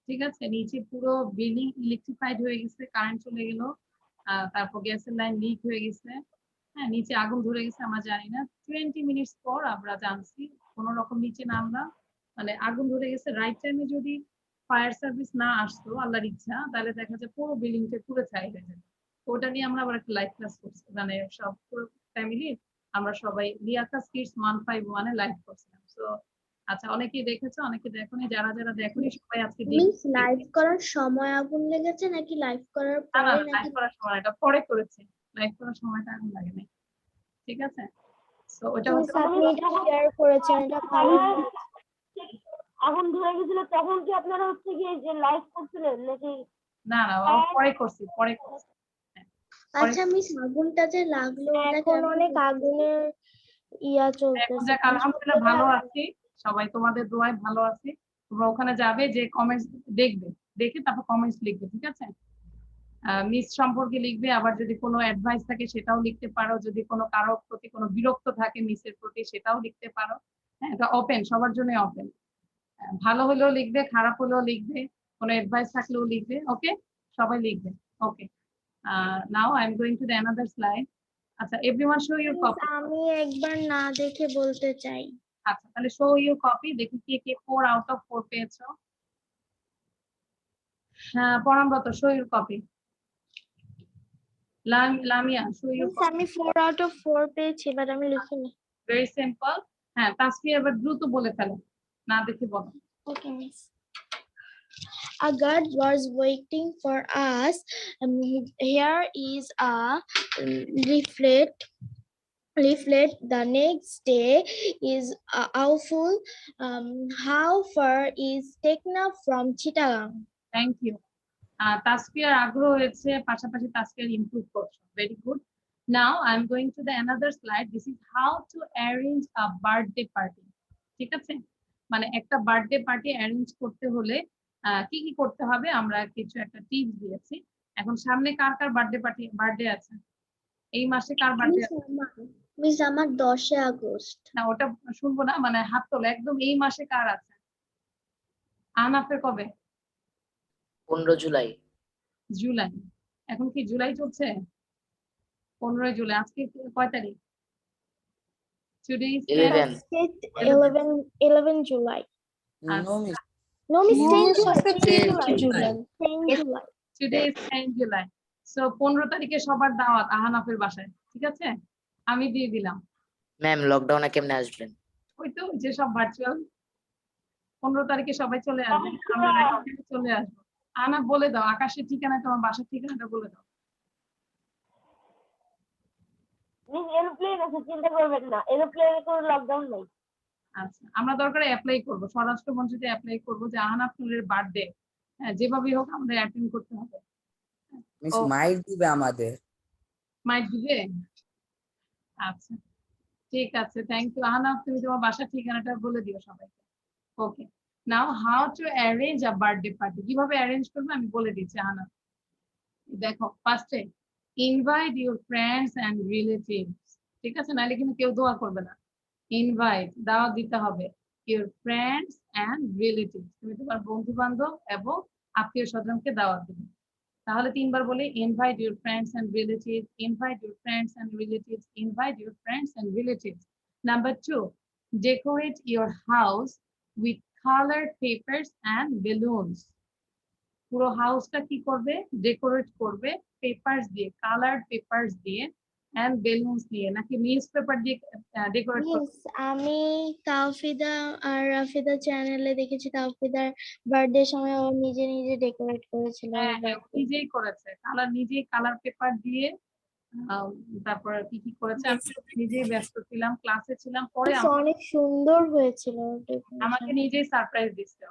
S1: ঠিক আছে, নিচে পুরো বিল্ডিং ইলেকট্রিফাইড হয়ে গেছে, কারেন্ট চলে গেল, তারপর গ্যাসের লাইন লিক হয়ে গেছে, হ্যাঁ নিচে আগুন ধরে গেছে, আমরা জানি না। 20 মিনিটস পর আমরা জানছি, কোন রকম নিচে নামলাম, মানে আগুন ধরে গেছে রাইট টাইমে যদি ফায়ার সার্ভিস না আসতো আল্লাহর ইচ্ছা তাহলে দেখা যায় পুরো বিল্ডিংটা পুরো ছাই হয়ে যেত। ওটা নিয়ে আমরা আবার একটা লাইভ ক্লাস করছি, মানে সব পুরো ফ্যামিলি আমরা সবাই লিয়াকাস কিডস 151 এ লাইভ করছিলাম। সো আচ্ছা, অনেকেই দেখেছো অনেকে দেখোনি, যারা যারা দেখোনি সবাই আজকে
S2: মিস লাইভ করার সময় আগুন লেগেছে নাকি লাইভ করার পরে
S1: লাইভ
S2: নাকি?
S1: করার সময়, এটা পরে করেছি, লাইভ করার সময়টা আগুন লাগে নাই। ঠিক আছে, সো ওটা হচ্ছে
S2: আপনি এটা শেয়ার করেছেন, এটা ভালো।
S5: আগুন ধরে গেছিল তখন কি আপনারা হচ্ছে গিয়ে যে লাইভ করছিলেন নাকি?
S1: না না পরে করছি, পরে করছি।
S2: আচ্ছা মিস, আগুনটা যে লাগলো এখন অনেক আগুনের ইয়া
S1: এখন
S2: চলতেছে।
S1: যাক আলহামদুলিল্লাহ ভালো আছি, সবাই তোমাদের দোয়ায় ভালো আছি। তোমরা ওখানে যাবে, যে কমেন্টস দেখবে, দেখে তারপর কমেন্টস লিখবে, ঠিক আছে? মিস সম্পর্কে লিখবে, আবার যদি কোনো অ্যাডভাইস থাকে সেটাও লিখতে পারো, যদি কোনো কারোর প্রতি কোনো বিরক্ত থাকে মিসের প্রতি সেটাও লিখতে পারো। হ্যাঁ, এটা ওপেন, সবার জন্য ওপেন। ভালো হলেও লিখবে, খারাপ হলেও লিখবে, কোনো অ্যাডভাইস থাকলেও লিখবে। ওকে, সবাই লিখবে। Okay, now I am going to the another slide. আচ্ছা, এভরিওয়ান শো ইউর কপি।
S2: আমি একবার না দেখে বলতে চাই।
S1: আচ্ছা, তাহলে শো ইউর কপি, দেখি কে কে 4 আউট অফ 4 পেয়েছো। হ্যাঁ, Paramabrata, show your copy. Lamia, show your copy.
S2: আমি 4 আউট অফ 4 পেয়েছি, বাট আমি লিখিনি।
S1: Very simple. হ্যাঁ, তাসফিয়া এবার দ্রুত বলে ফেলো, না দেখে বলো।
S2: Okay miss. A guard was waiting for us. Here is a leaflet. The next day is awful. How far is Tekna from Chittagong?
S1: Thank you. তাসফিয়ার আগ্রহ হয়েছে, পাশাপাশি তাসফিয়ার ইমপ্রুভ করছো, very good. Now I am going to the another slide. This is how to arrange a birthday party. ঠিক আছে, মানে একটা বার্থডে পার্টি অ্যারেঞ্জ করতে হলে কি কি করতে হবে আমরা কিছু একটা টিপস দিয়েছি। এখন সামনে কার কার বার্থডে আছে? এই মাসে কার বার্থডে আছে?
S2: মিস আমার 10 আগস্ট।
S1: না, ওটা শুনবো না, মানে হাত তোলো একদম, এই মাসে কার আছে? আনাফের কবে?
S4: 15 জুলাই।
S1: জুলাই। এখন কি জুলাই চলছে? 15 জুলাই। আজকে কয় তারিখ? Today is
S2: 11 July.
S14: No, miss.
S2: No, miss, 10 July.
S14: 10 July.
S2: 10 July.
S1: Today is 10 July. So 15 তারিখে সবার দাওয়াত আহানাফের বাসায়, ঠিক আছে? আমি দিয়ে দিলাম।
S4: ম্যাম লকডাউনে কেমনে আসবেন?
S1: ওই তো যে সব ভার্চুয়াল। 15 তারিখে সবাই চলে আসবেন, আমরা একসাথে চলে আসবো। আহানাফ বলে দাও আকাশের ঠিকানা, তোমার বাসার ঠিকানাটা বলে দাও।
S5: মিস এরোপ্লেন আছে, চিন্তা করবেন না, এরোপ্লেনে কোনো লকডাউন নাই।
S1: আচ্ছা, আমরা দরকারে অ্যাপ্লাই করব, স্বরাষ্ট্র মন্ত্রীতে অ্যাপ্লাই করব যে আহানাফ নুরের বার্থডে যেভাবেই হোক আমাদের অ্যাটেন্ড করতে হবে।
S14: মিস মাইট দিবে আমাদের।
S1: মাইট দিবে? আচ্ছা, ঠিক আছে, থ্যাংক ইউ। আহানাফ, তুমি তোমার বাসার ঠিকানাটা বলে দিও সবাইকে। Okay, now how to arrange a birthday party, কিভাবে অ্যারেঞ্জ করবে আমি বলে দিচ্ছি। আহানাফ দেখো, ফার্স্টে invite your friends and relatives, ঠিক আছে? নাহলে কিন্তু কেউ দোয়া করবে না। ইনভাইট, দাওয়াত দিতে হবে, ইউর ফ্রেন্ডস এন্ড রিলেটিভস, তুমি তোমার বন্ধু বান্ধব এবং আত্মীয় স্বজনকে দাওয়াত দিবে। তাহলে 3 বার বলি, invite your friends and relatives, invite your friends and relatives, invite your friends and relatives. Number 2, decorate your house with coloured papers and balloons. পুরো হাউসটা কি করবে? ডেকোরেট করবে পেপারস দিয়ে, কালার্ড পেপারস দিয়ে এন্ড বেলুনস দিয়ে। নাকি নিউজ পেপার দিয়ে ডেকোরেট করবে?
S2: আমি তাওফিদা আর রাফিদা চ্যানেলে দেখেছি, তাওফিদার বার্থডে সময় ও নিজে নিজে ডেকোরেট করেছিল।
S1: নিজেই করেছে, কালার নিজেই, কালার পেপার দিয়ে। তারপর কি কি করেছে আমি নিজেই ব্যস্ত ছিলাম, ক্লাসে ছিলাম, পরে
S2: অনেক সুন্দর হয়েছিল,
S1: আমাকে নিজেই সারপ্রাইজ দিছিল।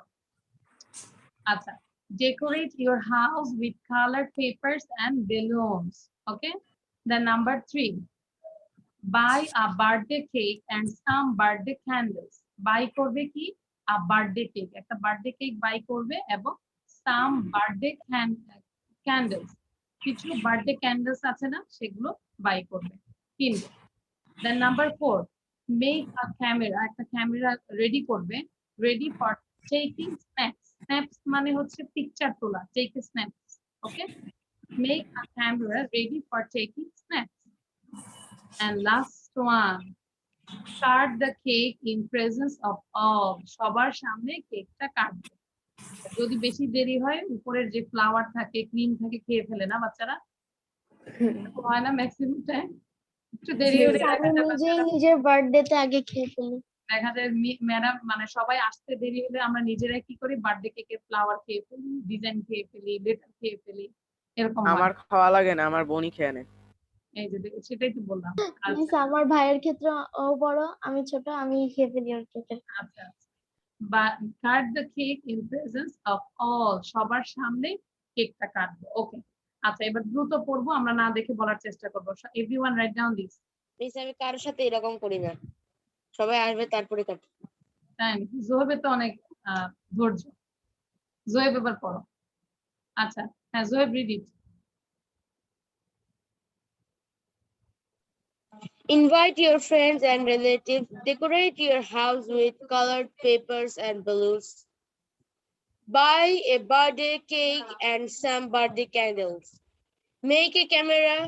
S1: আচ্ছা, decorate your house with colored papers and balloons. Okay, then number 3, buy a birthday cake and some birthday candles. Buy করবে কি? a birthday cake, একটা বার্থডে কেক বাই করবে এবং some birthday candles, কিছু বার্থডে ক্যান্ডেলস আছে না, সেগুলো by করবে, কিনবে। then number 4, make a camera, একটা ক্যামেরা রেডি করবে, ready for taking snaps. Snaps মানে হচ্ছে পিকচার তোলা, take a snaps. Okay, make a camera ready for taking snaps. And last one, Cut the cake in presence of all. সবার সামনে কেকটা কাটবে। যদি বেশি দেরি হয় উপরের যে ফ্লাওয়ার থাকে ক্রিম থাকে খেয়ে ফেলে না বাচ্চারা, এরকম হয় না ম্যাক্সিমাম টাইম? একটু দেরি হলে দেখা
S2: আমি
S1: যায়
S2: নিজেই
S1: বাচ্চারা
S2: নিজের বার্থডেতে আগে খেয়ে ফেলি।
S1: দেখা যায় ম্যাডাম মানে সবাই আসতে দেরি হলে আমরা নিজেরাই কি করি বার্থডে কেকের ফ্লাওয়ার খেয়ে ফেলি, ডিজাইন খেয়ে ফেলি, লেটার খেয়ে ফেলি, এরকম হয়।
S7: আমার খাওয়া লাগে না, আমার বোনই খেয়ে নেয়।
S1: এই যে সেটাই তো বললাম।
S2: মিস আমার ভাইয়ের ক্ষেত্রে ও বড় আমি ছোট, আমি খেয়ে ফেলি ওর কেকে।
S1: আচ্ছা বা cut the cake in presence of all, সবার সামনে কেকটা কাটবো। ওকে আচ্ছা এবার দ্রুত পড়বো, আমরা না দেখে বলার চেষ্টা করবো। Everyone write down this.
S9: Miss আমি কারোর সাথে এরকম করি না, সবাই আসবে তারপরে কাট।
S1: তাই জোহেবে তো অনেক ধৈর্য। জোহেব এবার পড়ো। আচ্ছা হ্যাঁ Zoheb read it.
S9: Invite your friends and relatives. Decorate your house with colored papers and balloons. Buy a birthday cake and some birthday candles. Make a camera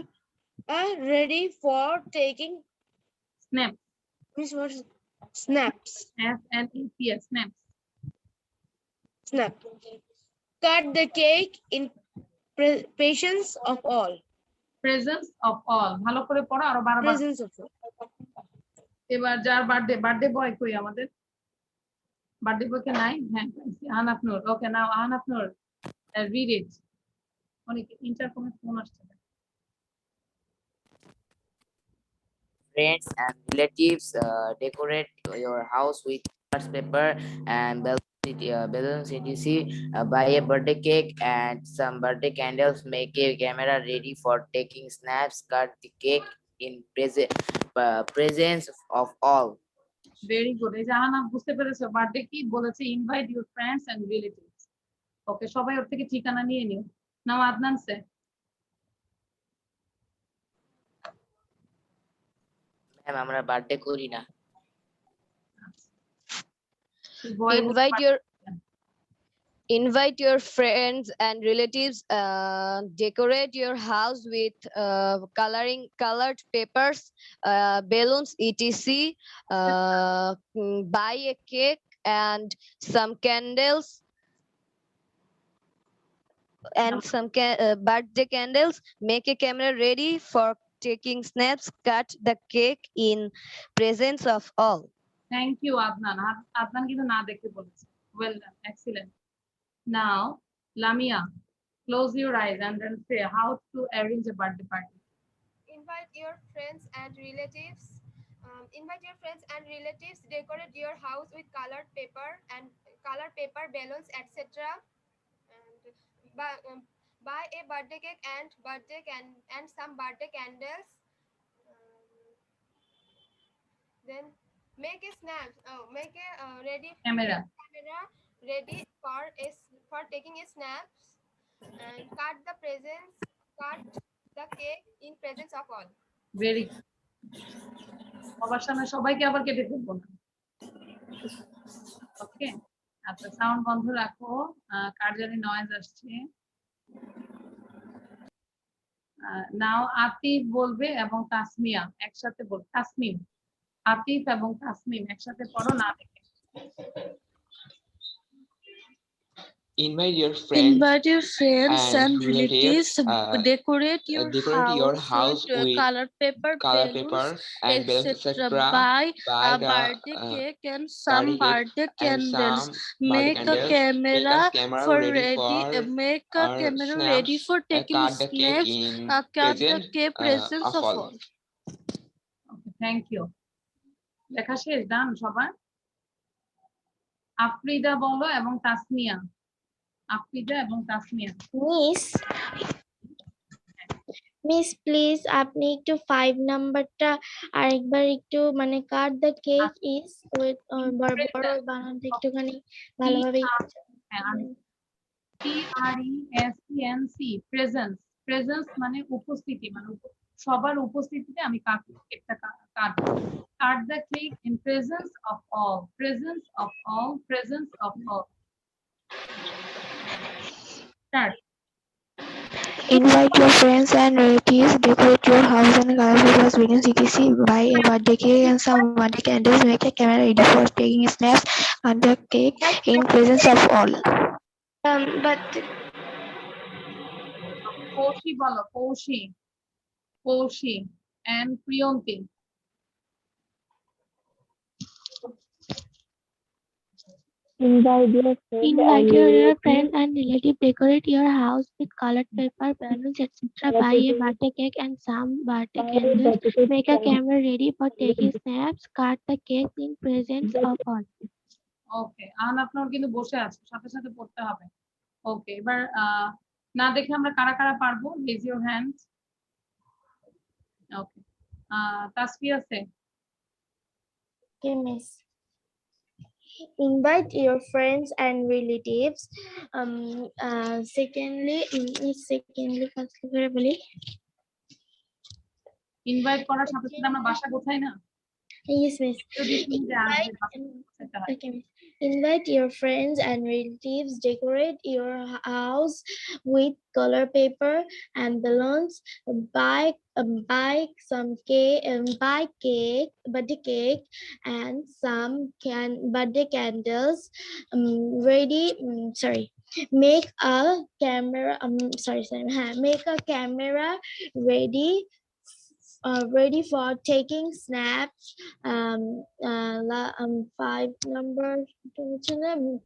S9: ready for taking
S1: snap.
S9: Miss, what is snaps?
S1: S-N-A-P-S, snaps.
S9: Snap. Cut the cake in presence of all.
S1: Presence of all. ভালো করে পড়ো আরো বারবার।
S9: Presence of all.
S1: এবার যার birthday boy কই আমাদের? Birthday boy কে নাই? হ্যাঁ আহনাফ নূর। ওকে now Ahnaf Noor read it. অনেক ইন্টারকমে ফোন আসছে।
S4: Friends and relatives, decorate your house with paper and balloons etc. Buy a birthday cake and some birthday candles. Make a camera ready for taking snaps. Cut the cake in presence of all.
S1: Very good. এই যে আহনাফ বুঝতে পেরেছো birthday কি বলেছে? Invite your friends and relatives. Okay সবাই ওর থেকে ঠিকানা নিয়ে নিও। Now Adnan say.
S4: ম্যাম আমরা বার্থডে করি না।
S9: Invite your friends and relatives. Decorate your house with colored papers, balloons etc. Buy a cake and some candles birthday candles. Make a camera ready for taking snaps. Cut the cake in presence of all.
S1: Thank you Adnan. Adnan কিন্তু না দেখে বলেছে। Well done, excellent. Now Lamia, close your eyes and then say how to arrange a birthday party.
S6: Invite your friends and relatives. Decorate your house with colored paper, balloons, etc. And buy a birthday cake and some birthday candles. Then make a ready
S1: Camera
S6: ready for taking a snaps, and cut the cake in presence of all.
S1: Very good. সবার সামনে সবাইকে আবার কেটে ফেলবো না। ওকে আচ্ছা sound বন্ধ রাখো। কার জানি নয়েজ আসছে। নাও আতিফ বলবে এবং তাসমিয়া একসাথে বল। তাসমিম, আতিফ এবং তাসমিম একসাথে পড়ো না দেখে।
S8: Invite your friends
S13: and relatives. Decorate your house with
S8: colored paper and balloons, etc.
S13: Buy a
S8: the
S13: birthday cake and some birthday
S8: and
S13: candles.
S8: some
S13: Make a
S8: birthday
S13: camera ready for taking
S8: cut the cake
S13: snaps.
S8: in
S13: Cut the cake presence
S8: of
S13: of
S8: all.
S13: all.
S1: Thank you. লেখা শেষ ডান সবার? আফ্রিদা বলো এবং তাসমিয়া। আফ্রিদা এবং Tasmia.
S2: Miss please আপনি একটু 5 নাম্বারটা আরেকবার একটু মানে cut the cake is with বড় বানানটা একটুখানি ভালোভাবে
S1: PRESENC প্রেজেন্স। প্রেজেন্স মানে উপস্থিতি, মানে সবার উপস্থিতিতে আমি কেকটা কাটবো। Cut the cake in presence of all. Presence of all, presence of all. Start.
S10: Invite your friends and relatives, decorate your house and colorful was balloons, etc. Buy a birthday cake and some birthday candles. Make a camera ready for taking snaps and the cake in presence of all.
S12: But
S1: Koshi bolo, Koshi and Priyanti.
S5: Invite your friend
S12: invite
S5: and
S12: your
S5: relative.
S12: friend and relative, decorate your house with colored paper, balloons, etc. Buy a birthday cake and some birthday
S5: Buy a
S12: candles.
S5: birthday cake
S12: Make a
S5: and
S12: camera ready for taking snaps. Cut the cake in presence of all.
S1: ওকে, আন আপনার কিন্তু বসে আছে, সাথে সাথে পড়তে হবে। ওকে, এবার না দেখে আমরা কারা কারা পারবো, রেজ ইউর হ্যান্ড। ওকে, তাসফিয়া আছে।
S2: Okay, miss. Invite your friends and relatives. Secondly, firstly করে বলি।
S1: ইনভাইট করার সাথে সাথে আমরা বাসা কোথায় না?
S2: Yes, miss. Okay, miss. Invite your friends and relatives. Decorate your house with color paper and balloons. Buy birthday cake, and some birthday candles. Make a camera. Make a camera ready. Ready for taking snaps. 5 number.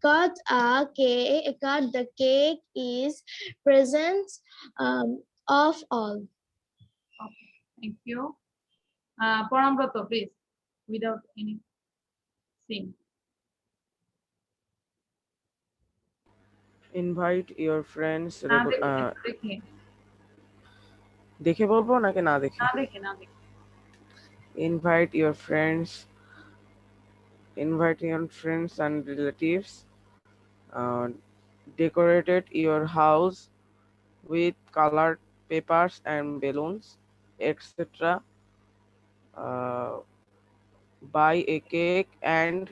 S2: Cut the cake is presents of all.
S1: Okay, thank you. Parambrata, please, without any thing.
S7: Invite your friends.
S1: দেখে
S7: দেখে বলবো নাকি না দেখে?
S1: না দেখে
S7: Invite your friends and relatives. Decorated your house with colored papers and balloons, etc. Buy a cake and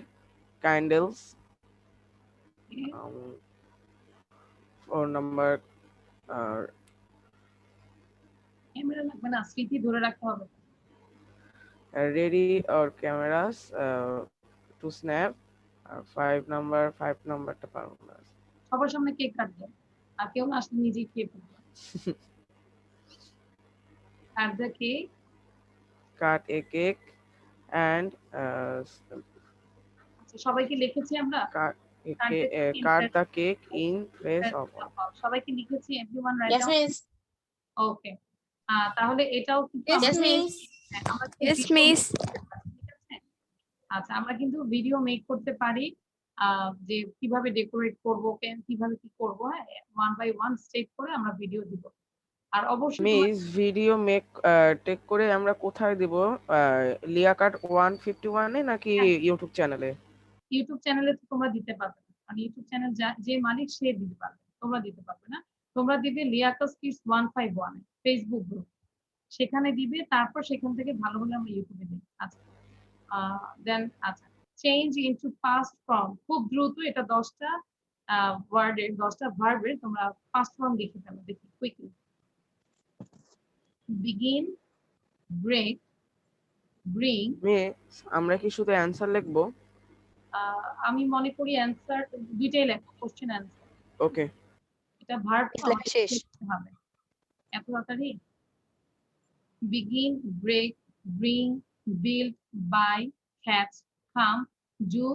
S7: candles. For number
S1: camera লাগবে না, স্মৃতি ধরে রাখতে হবে।
S7: ready or cameras to snap. 5 number টা পারবো না।
S1: সবার সামনে কেক কাটবে, আর কেউ না আসলে নিজেই খেয়ে ফেলবে। Cut the cake.
S7: Cut a cake and
S1: সবাইকে লিখেছি আমরা।
S7: cut the cake in place of all.
S1: সবাইকে লিখেছি, everyone write
S9: Yes,
S1: down.
S9: miss.
S1: Okay, তাহলে এটাও কিন্তু
S9: Yes, miss.
S1: Yes, miss। আচ্ছা, আমরা কিন্তু ভিডিও মেক করতে পারি, যে কিভাবে ডেকোরেট করব, কিভাবে কি করব, হ্যাঁ, 1 by 1 স্টেপ করে আমরা ভিডিও দিব। আর অবশ্যই
S7: মিস ভিডিও মেক টেক করে আমরা কোথায় দিব? লিয়াকাট 151 এ নাকি ইউটিউব চ্যানেলে?
S1: ইউটিউব চ্যানেলে তো তোমরা দিতে পারবে না, কারণ ইউটিউব চ্যানেল যে মালিক সে দিতে পারবে, তোমরা দিতে পারবে না। তোমরা দিবে লিয়াকাস কিডস 151 ফেসবুক গ্রুপ, সেখানে দিবে, তারপর সেখান থেকে ভালো হলে আমরা ইউটিউবে দিই। আচ্ছা, দেন আচ্ছা, চেঞ্জ ইনটু পাস্ট ফর্ম, খুব দ্রুত এটা 10টা ওয়ার্ডের 10টা ভার্বের তোমরা পাস্ট ফর্ম লিখে ফেলো, দেখি কুইকলি। Begin, break, bring.
S7: আমরা কি শুধু অ্যানসার লিখবো?
S1: আমি মনে করি অ্যানসার দুইটাই লেখো, কোশ্চেন অ্যানসার।
S7: ওকে,
S1: এটা ভার্ব
S9: লেখা শেষ
S1: হবে এত তাড়াতাড়ি। Begin, break, bring, build, buy, catch, come, do,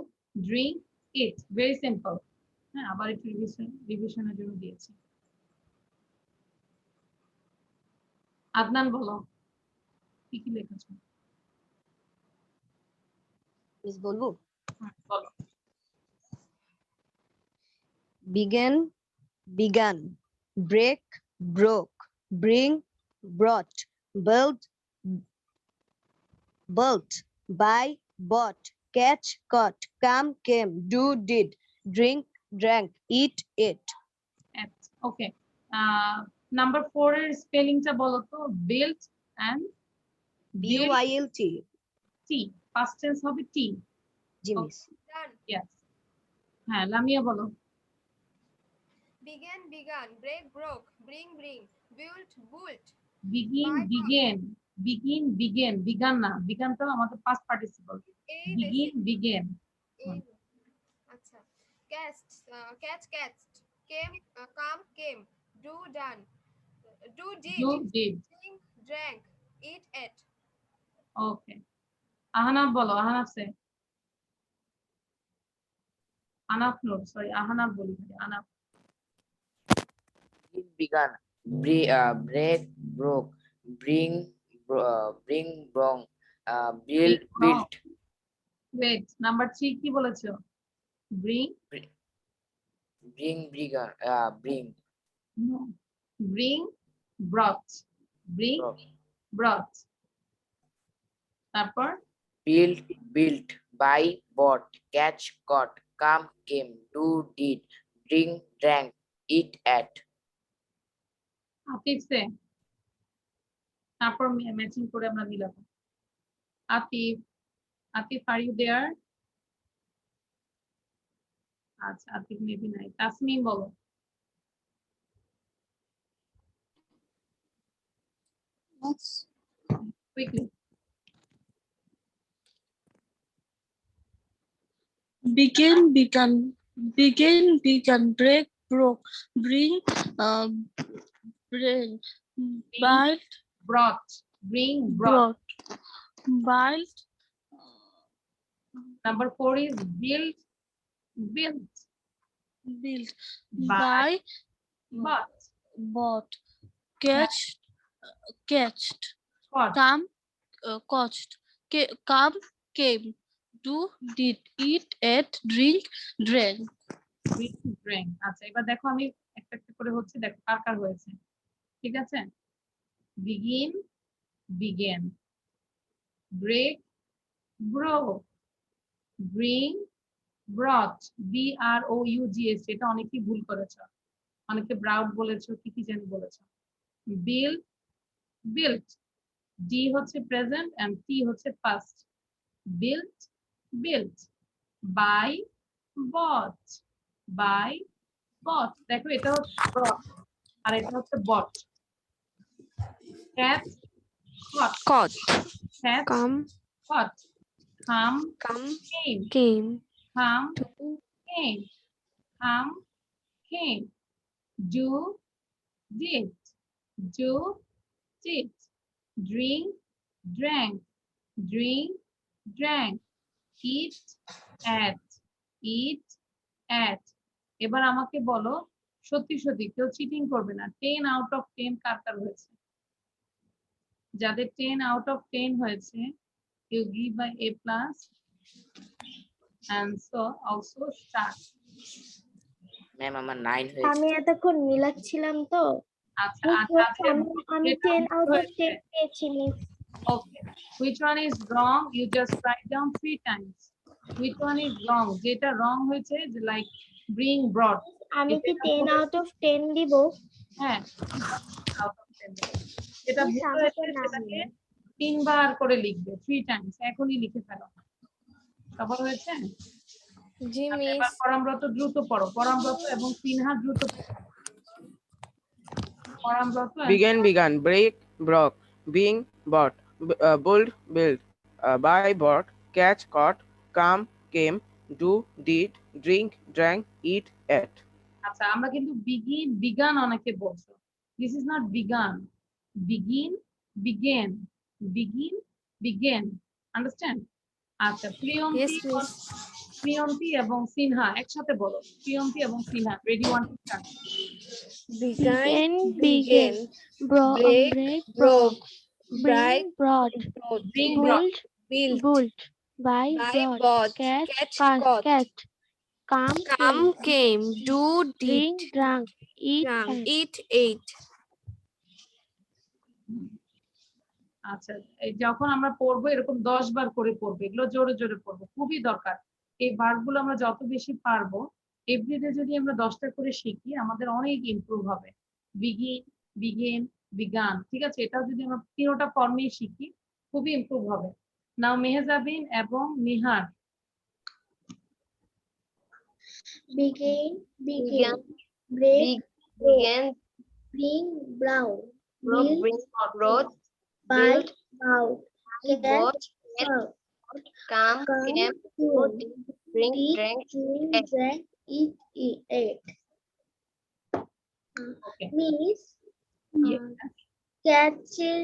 S1: drink, eat. Very simple. হ্যাঁ, আবার একটু রিভিশনের জন্য দিয়েছি। আদনান বলো কি কি লিখেছো?
S9: মিস বলবো?
S1: বলো।
S9: Begin, began, break, broke, bring, brought, build, built, buy, bought, catch, caught, come, came, do, did, drink, drank, eat, ate.
S1: Okay, number 4 এর স্পেলিংটা বলো তো। Built and
S9: BUILT।
S1: T, past tense হবে টি।
S9: জি মিস।
S1: ইয়েস। হ্যাঁ, লামিয়া বলো।
S6: Began, began. Break, broke. Bring, bring. Built, built.
S1: begin,
S6: Buy,
S1: began, begin, began, began না, began তো আমাদের past participle.
S6: এই
S1: Begin,
S6: দেখি
S1: began.
S6: এই আচ্ছা catch catch catched came come came do done do did
S1: Do, did.
S6: drink drank eat ate
S1: Okay. Ahnaf বলো, আহনাফ সে। আনাফ note, sorry Ahnaf বলি, আনাফ।
S4: began, break, broke, bring, brong, build, built,
S1: Wait, number 3 কি বলেছো? Bring,
S4: began, bring,
S1: no. Bring, brought. Bring, brought. তারপর
S4: build, built, buy, bought, catch, caught, come, came, do, did, drink, drank, eat, ate.
S1: Atif সে, তারপর matching করে আমরা মিলাবো। Atif, Atif are you there? আচ্ছা, Atif maybe নাই। তাসমিম বলো। Quickly.
S13: Begin, began. Begin, began. Break, broke. Bring, bring. Build,
S1: Brought. Bring, brought.
S13: build.
S1: Number 4 is build, built.
S13: Build.
S1: Buy,
S13: Buy,
S1: bought.
S13: bought. Catch, catched.
S1: Caught.
S13: Come, coached. Come, came. Do, did, eat, ate, drink, drank.
S1: Drink, drank. আচ্ছা, এবার দেখো আমি একটা একটা করে হচ্ছে, দেখো কার কার হয়েছে। ঠিক আছে? Begin, began. Break, broke. Bring, brought. BROUGH, এটা অনেকেই ভুল করেছো। অনেকে ব্রাউড বলেছো, কি কি জানি বলেছো। Build, built. D হচ্ছে প্রেজেন্ট and T হচ্ছে past. Built, built. Buy, bought. Buy, bought. দেখো এটা হচ্ছে brought আর এটা হচ্ছে bought. Catch, caught.
S15: Caught.
S1: Catch,
S15: Come.
S1: caught. Come, came.
S15: Came.
S1: Come, came. Come, came. Do, did. Do, did. Drink, drank. Drink, drank. Eat, ate. Eat, ate. এবার আমাকে বলো, সত্যি সত্যি কেউ চিটিং করবে না। 10 out of 10 কার কার হয়েছে? যাদের 10 out of 10 হয়েছে, you give by A plus and so also start.
S4: Ma'am আমার 9 হয়েছে।
S2: আমি এতক্ষণ মিলাচ্ছিলাম তো।
S1: আচ্ছা,
S2: আমি 10 out of 10 পেয়েছি miss.
S1: Okay, which one is wrong? You just write down 3 times. Which one is wrong? যেটা wrong হয়েছে, like bring, brought.
S2: আমি কি 10 out of 10 দিব?
S1: হ্যাঁ, out of 10 দেবো। যেটা ভুল হয়েছে সেটাকে 3 বার করে লিখবে, 3 times। এখনই লিখে ফেলো। সবার হয়েছে?
S15: জি
S1: আচ্ছা, এবার পরামব্রত দ্রুত পড়ো। পরামব্রত এবং সিনহা দ্রুত পড়ো। পরামব্রত
S7: Began, began. Break, broke. Being, bought. Build, built. Buy, bought. Catch, caught. Come, came. Do, did. Drink, drank. Eat, ate.
S1: আচ্ছা, আমরা কিন্তু began অনেকে বলছো। This is not began. Begin, began. Begin, began. Understand? আচ্ছা, প্রিয়ন্তি এবং সিনহা একসাথে বলো। প্রিয়ন্তি এবং Sinha, ready, 1 to start.
S12: Began, began. Break, broke. Bring, brought.
S1: Bring,
S12: Build,
S15: built.
S12: built. Buy, bought. Catch, catched. Come,
S15: Came. Do,
S12: drink,
S15: did.
S12: drank. Eat,
S15: Drank.
S12: ate.
S15: Eat, ate.
S1: আচ্ছা, এই যখন আমরা পড়বো এরকম 10 বার করে পড়বো, এগুলো জোরে জোরে পড়বো, খুবই দরকার। এই ভার্বগুলো আমরা যত বেশি পারবো, এভরিডে যদি আমরা 10টা করে শিখি, আমাদের অনেক ইমপ্রুভ হবে। বিগিন, বিগেন, বিগান, ঠিক আছে? এটাও যদি আমরা 3টা ফর্মে শিখি, খুবই ইমপ্রুভ হবে। নাও মেহজাবিন এবং Nihar.
S2: Begin, began. break,
S11: Begin,
S2: bring, brown,
S11: broke,
S2: build,
S11: bring, brought,
S2: buy,
S11: build,
S2: bout,
S11: bought,
S2: catch, serve,
S11: come,
S2: come,
S11: came,
S2: came,
S11: drink,
S2: teach,
S11: drank,
S2: drink,
S11: ate.
S2: drank, ate.
S1: Okay.
S2: Miss,
S1: Yes.
S2: ক্যাচের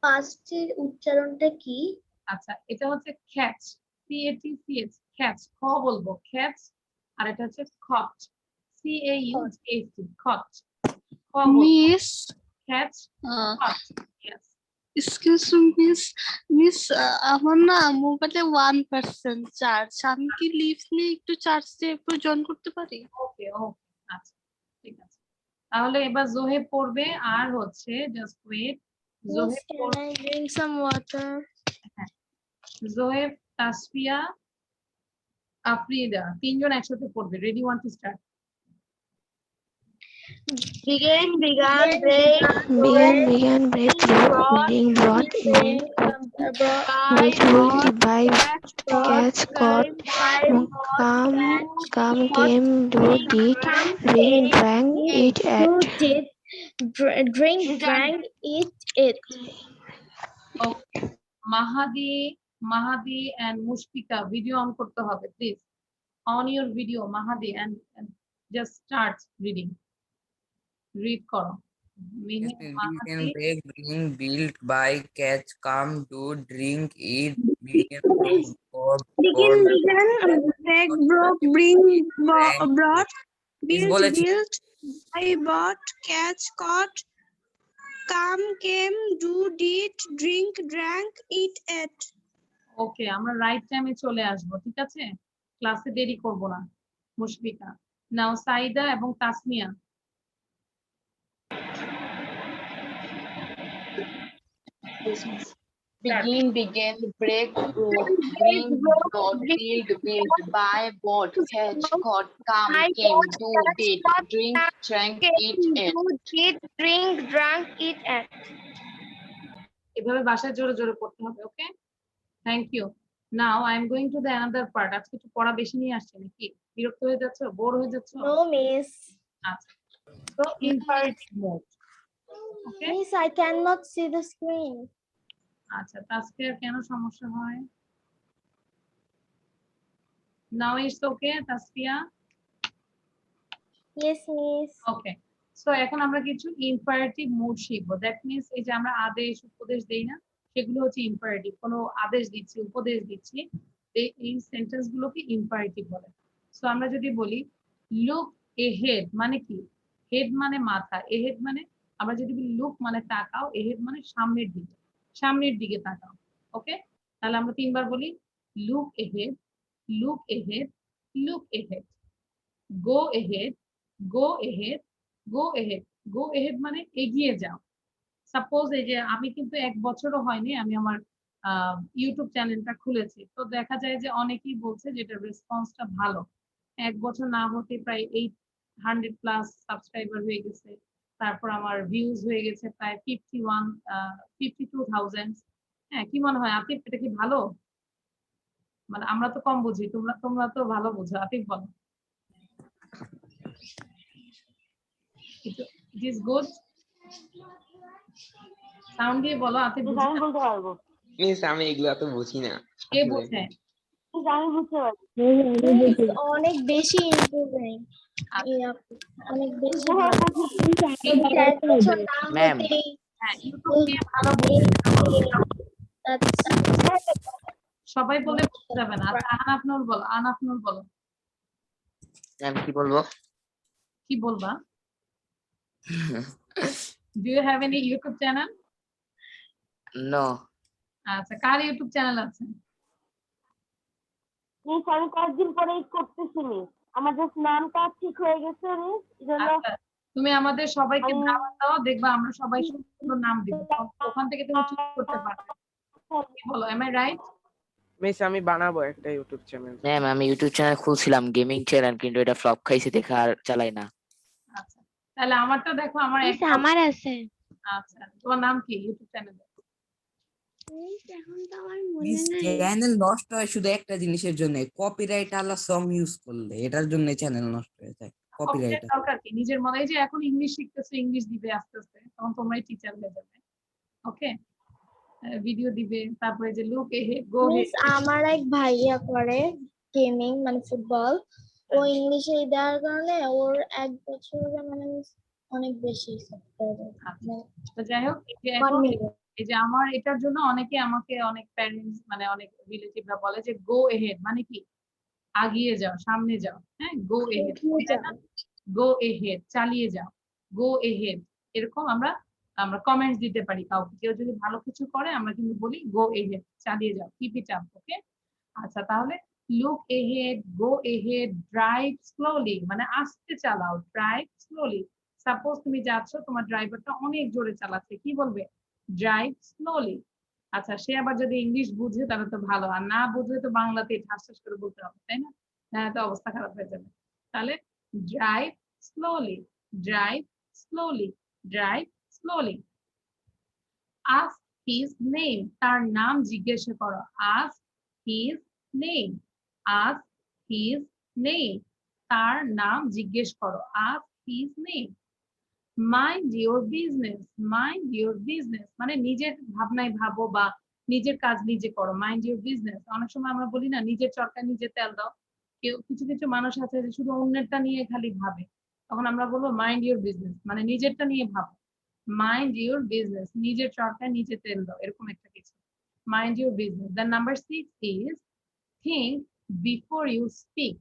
S2: পাঁচটির উচ্চারণটা কি?
S1: আচ্ছা, এটা হচ্ছে catch, CATCH, catch, খ বলবো catch, আর এটা হচ্ছে খট, CAUCH, খট, খ বলবো
S13: Miss,
S1: ক্যাচ, খট, yes.
S13: excuse me, miss, আমার না মোবাইলে 1% চার্জ, আমি কি লিভস নিয়ে একটু চার্জ দিয়ে একটু জয়েন করতে পারি?
S1: ওকে ওকে, আচ্ছা ঠিক আছে, তাহলে এবার জোহেব পড়বে, আর হচ্ছে জাস্ট ওয়েট, জোহেব পড়বে,
S12: drink some water.
S1: হ্যাঁ, জোহেব, তাসফিয়া, আফরিদা, তিনজন একসাথে পড়বে। Ready, one to start.
S2: began, break,
S10: began, break, broke, bring, brought, bring, which will buy, catch, caught, come, came, do, did, drink, drank, eat, ate.
S2: drink, drank, eat.
S1: Okay, Mahadi and Mushfika, video on করতে হবে please, on your video Mahadi, and just start reading, read করো।
S14: Began, break, bring, build, buy, catch, come, do, drink, eat, begin, broke, board,
S5: Begin,
S14: board,
S5: break, broke, bring, brought,
S14: Please
S5: build,
S14: বলেছি।
S5: buy, bought, catch, caught, come, came, do, did, drink, drank, eat, ate.
S1: ওকে, আমরা right টাইমে চলে আসবো, ঠিক আছে, ক্লাসে দেরি করব না। মুশফিকা, নাও সাইদা এবং Tasmia.
S3: Begin, began, break, broke, bring, brought, build, buy, bought, catch, caught, come, came, do, did, drink, drank, eat, ate.
S2: drink, drank, eat, ate.
S1: এভাবে বাসায় জোরে জোরে পড়তে হবে, okay, thank you. Now I am going to the another part. আজকে একটু পড়া বেশি নিয়ে আসছে নাকি? বিরক্ত হয়ে যাচ্ছ, বোর হয়ে যাচ্ছ?
S2: No, miss.
S1: আচ্ছা, তো imperative mode, okay.
S2: Miss, I cannot see the screen.
S1: আচ্ছা, তাসফিয়ার কেন সমস্যা হয়? নাও it's okay Tasfia?
S2: Yes, miss.
S1: Okay, so এখন আমরা কিছু ইম্পারেটিভ মোড শিখবো। দ্যাট মিন্স এই যে আমরা আদেশ উপদেশ দেই না, সেগুলো হচ্ছে ইম্পারেটিভ। কোনো আদেশ দিচ্ছি, উপদেশ দিচ্ছি, এই সেন্টেন্স গুলোকে ইম্পারেটিভ বলে। সো আমরা যদি বলি লুক এহেড, মানে কি? হেড মানে মাথা, এহেড মানে, আমরা যদি বলি লুক মানে তাকাও, এহেড মানে সামনের দিকে, সামনের দিকে তাকাও, ওকে। তাহলে আমরা তিনবার বলি look ahead, look ahead, look ahead, গো এহেড, গো এহেড, গো এহেড। গো এহেড মানে এগিয়ে যাও। সাপোজ এই যে আমি কিন্তু 1 বছরও হয়নি আমি আমার ইউটিউব চ্যানেলটা খুলেছি, তো দেখা যায় যে অনেকেই বলছে যে এটা রেসপন্সটা ভালো। 1 বছর না হতে প্রায় 800+ সাবস্ক্রাইবার হয়ে গেছে, তারপর আমার ভিউজ হয়ে গেছে প্রায় 52,000। হ্যাঁ, কি মনে হয় আতিফ, এটা কি ভালো? মানে আমরা তো কম বুঝি, তোমরা তো ভালো বুঝো। আতিফ বলো, it is good? সাউন্ড দিয়ে বলো আতিফ।
S5: আমি বলতে পারবো।
S8: মিস আমি এগুলো এত বুঝি না।
S1: কে বোঝে?
S5: আমি বুঝতে পারছি।
S2: অনেক বেশি ইম্প্রুভিং, অনেক বেশি
S4: ম্যাম,
S1: হ্যাঁ, ইউটিউব নিয়ে ভালো বুঝে। সবাই বলে বুঝতে যাবে না। আচ্ছা, আনাফনুর বলো, আনাফনুর বলো,
S4: আমি কি বলবো?
S1: কি বলবা? Do you have any YouTube channel?
S4: No.
S1: আচ্ছা, কার ইউটিউব চ্যানেল আছে?
S5: মিস আমি কয়েকদিন পরেই করতেছি মিস, আমার জাস্ট নামটা ঠিক হয়ে গেছে মিস, এজন্য
S1: আচ্ছা, তুমি আমাদের সবাইকে দাওয়াত দাও, দেখবা আমরা সবাই সুন্দর নাম দিব, ওখান থেকে তুমি চুজ করতে পারবে। কি বলো, am I right?
S7: মিস আমি বানাবো একটা ইউটিউব চ্যানেল।
S4: ম্যাম, আমি ইউটিউব চ্যানেল খুলছিলাম, গেমিং চ্যানেল, কিন্তু এটা ফ্লপ খাইছে দেখে আর চালাই না।
S1: আচ্ছা, তাহলে আমারটা দেখো, আমার
S12: Miss,
S1: একটা।
S12: আমার আছে।
S1: আচ্ছা, তোমার নাম কি ইউটিউব চ্যানেল?
S12: এখন তো আমার মনে
S14: মিস
S12: নাই।
S14: চ্যানেল নষ্ট হয় শুধু একটা জিনিসের জন্য, কপিরাইট আলা সং ইউজ করলে, এটার জন্য চ্যানেল নষ্ট হয়ে যায়। কপিরাইট
S1: দরকার কি নিজের মনে এই যে এখন ইংলিশ শিখতেছো ইংলিশ দিবে আস্তে আস্তে তখন তোমরাই টিচার হয়ে যাবে ওকে ভিডিও দিবে তারপরে যে লুক এহে গো
S2: মিস আমার এক ভাইয়া করে গেমিং মানে ফুটবল ও ইংলিশে দেওয়ার কারণে ওর 1 বছরে মানে অনেক বেশি
S1: তো যাই হোক এই যে আমার এটার জন্য অনেকে আমাকে অনেক প্যারেন্টস মানে অনেক রিলেটিভরা বলে যে গো এহেড মানে কি আগিয়ে যাও সামনে যাও হ্যাঁ গো এহেড গো এহেড চালিয়ে যাও গো এহেড এরকম আমরা আমরা কমেন্টস দিতে পারি কাউকে কেউ যদি ভালো কিছু করে আমরা কিন্তু বলি গো এহেড চালিয়ে যাও কিপ ইট আপ ওকে আচ্ছা তাহলে লুক এহেড গো এহেড ড্রাইভ স্লোলি মানে আস্তে চালাও ড্রাইভ স্লোলি সাপোজ তুমি যাচ্ছ তোমার ড্রাইভারটা অনেক জোরে চালাচ্ছে কি বলবে ড্রাইভ স্লোলি আচ্ছা সে আবার যদি ইংলিশ বুঝে তাহলে তো ভালো আর না বুঝলে তো বাংলাতে ঠাস ঠাস করে বলতে হবে তাই না হ্যাঁ তো অবস্থা খারাপ হয়ে যাবে তাহলে drive slowly drive slowly drive slowly ask his name তার নাম জিজ্ঞাসা করো ask his name ask his name তার নাম জিজ্ঞেস করো ask his name mind your business mind your business মানে নিজের ভাবনায় ভাবো বা নিজের কাজ নিজে করো মাইন্ড ইউর বিজনেস অনেক সময় আমরা বলি না নিজের চরকায় নিজে তেল দাও কেউ কিছু কিছু মানুষ আছে যে শুধু অন্যেরটা নিয়ে খালি ভাবে তখন আমরা বলবো মাইন্ড ইউর বিজনেস মানে নিজেরটা নিয়ে ভাবো মাইন্ড ইউর বিজনেস নিজের চরকায় নিজে তেল দাও এরকম একটা কিছু mind your business then number 6 is think before you speak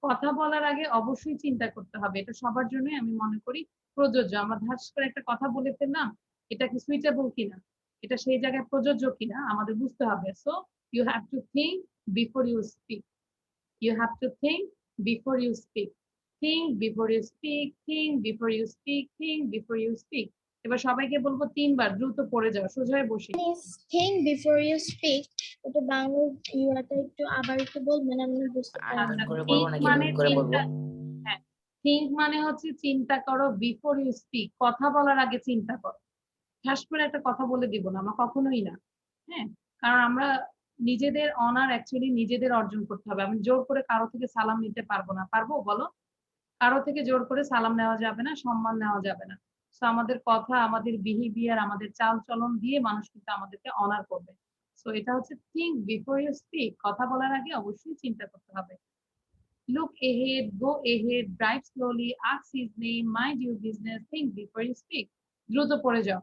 S1: কথা বলার আগে অবশ্যই চিন্তা করতে হবে এটা সবার জন্যই আমি মনে করি প্রযোজ্য আমরা ধাস করে একটা কথা বলে ফেললাম এটা কি সুইটেবল কিনা এটা সেই জায়গায় প্রযোজ্য কিনা আমাদের বুঝতে হবে so you have to think before you speak you have to think before you speak think before you speak think before you speak think before you speak এবার সবাইকে বলবো 3 বার দ্রুত পড়ে যাও সোজা হয়ে বসে
S2: থিঙ্ক বিফোর ইউ স্পিক এটা বাংলা ইউটা একটু আবার একটু বলবেন আমি বুঝতে পারলাম
S1: হ্যাঁ থিঙ্ক মানে হচ্ছে চিন্তা করো বিফোর ইউ স্পিক কথা বলার আগে চিন্তা করো ঠাস করে একটা কথা বলে দিব না আমরা কখনোই না হ্যাঁ কারণ আমরা নিজেদের অনার অ্যাকচুয়ালি নিজেদের অর্জন করতে হবে আমি জোর করে কারো থেকে সালাম নিতে পারবো না পারবো বলো কারো থেকে জোর করে সালাম নেওয়া যাবে না সম্মান নেওয়া যাবে না তো আমাদের কথা আমাদের বিহেভিয়ার আমাদের চাল চলন দিয়ে মানুষ কিন্তু আমাদেরকে অনার করবে সো এটা হচ্ছে থিঙ্ক বিফোর ইউ স্পিক কথা বলার আগে অবশ্যই চিন্তা করতে হবে look ahead go ahead drive slowly ask his name mind your business think before you speak দ্রুত পড়ে যাও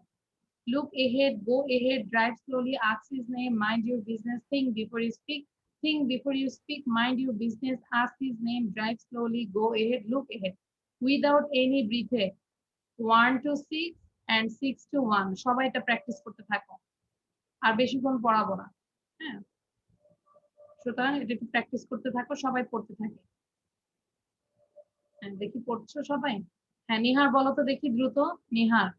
S1: look ahead go ahead drive slowly ask his name mind your business think before you speak think before you speak mind your business ask his name drive slowly go ahead look ahead without any breath 1 to 6 and 6 to 1 সবাই এটা practice করতে থাকো আর বেশিক্ষণ পড়াবো না হ্যাঁ সুতরাং এটা একটু প্র্যাকটিস করতে থাকো সবাই পড়তে থাকে হ্যাঁ দেখি পড়ছো সবাই হ্যাঁ নিহার বলো তো দেখি দ্রুত Nihar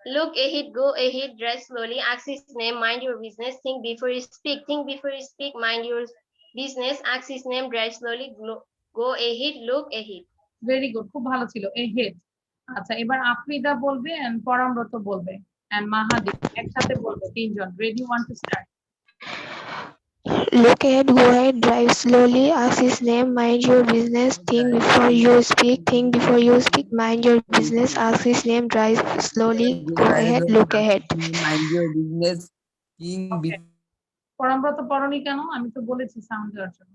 S11: Look ahead, go ahead, drive slowly, ask his name, mind your business, think before you speak, think before you speak, mind your business, ask his name, drive slowly, go ahead, look ahead.
S1: Very good খুব ভালো ছিল ahead আচ্ছা এবার আফরিদা বলবে and পরামব্রত বলবে and মাহাদীপ একসাথে বলবে তিনজন ready 1 to start
S10: Look ahead, go ahead, drive slowly, ask his name, mind your business, think before you speak, think before you speak, mind your business, ask his name, drive slowly, go ahead, look ahead.
S14: Mind your business, think
S1: পরামব্রত পড়নি কেন আমি তো বলেছি sound দেওয়ার জন্য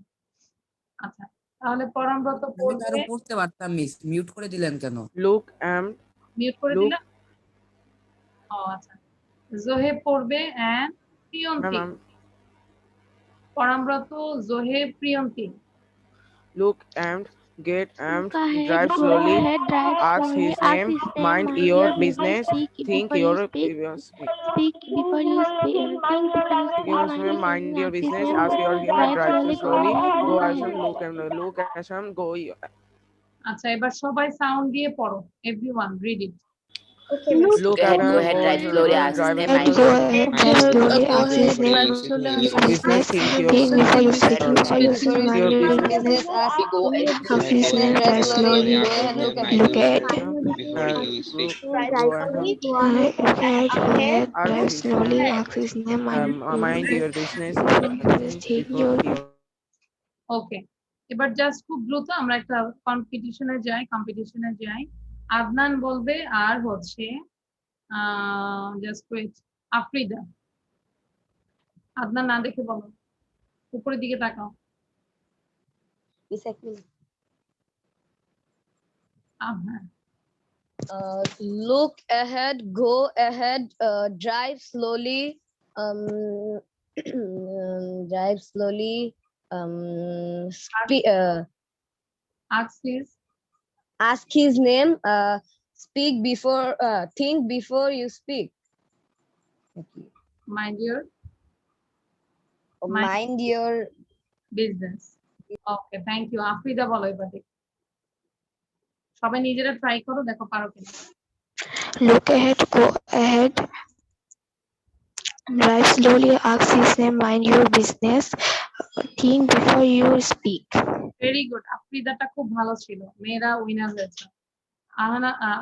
S1: আচ্ছা তাহলে পরামব্রত
S14: আমি তো পড়তে পারতাম মিস মিউট করে দিলেন কেন
S7: লুক এন্ড
S1: মিউট করে দিলাম ও আচ্ছা জোহেব পড়বে and Priyonti Paramabrata Zoheb Priyonti
S7: look and get and drive slowly ask his name mind your business think your
S12: speak before you speak think before you speak
S7: mind your business ask your name drive slowly go and go
S1: আচ্ছা এবার সবাই sound দিয়ে পড়ো everyone read it
S4: Look ahead, go ahead, drive slowly, ask his name, mind
S10: Go
S4: your
S10: ahead, drive slowly, ask his name, business, think before you speak, before you speak, mind your business, ask his name, drive slowly, look ahead.
S8: Before you speak.
S10: Go ahead, drive slowly, ask his name,
S7: mind your business
S10: think your
S1: ওকে এবার just খুব দ্রুত আমরা একটা কম্পিটিশনে যাই আদনান বলবে আর হচ্ছে just wait Afrida Adnan না দেখে বলো উপরের দিকে তাকাও হ্যাঁ
S9: Look ahead, go ahead, drive slowly, drive slowly, ask his name, speak before, think before you speak.
S1: mind your
S9: Mind your
S1: business. Okay thank you Afrida বলো এবার দেখি সবাই নিজেরা ট্রাই করো দেখো পারো কিনা
S10: Look ahead, go ahead, drive slowly, ask his name, mind your business, think before you speak.
S1: Very good আফ্রিদাটা খুব ভালো ছিল মেয়েরা উইনার হয়েছে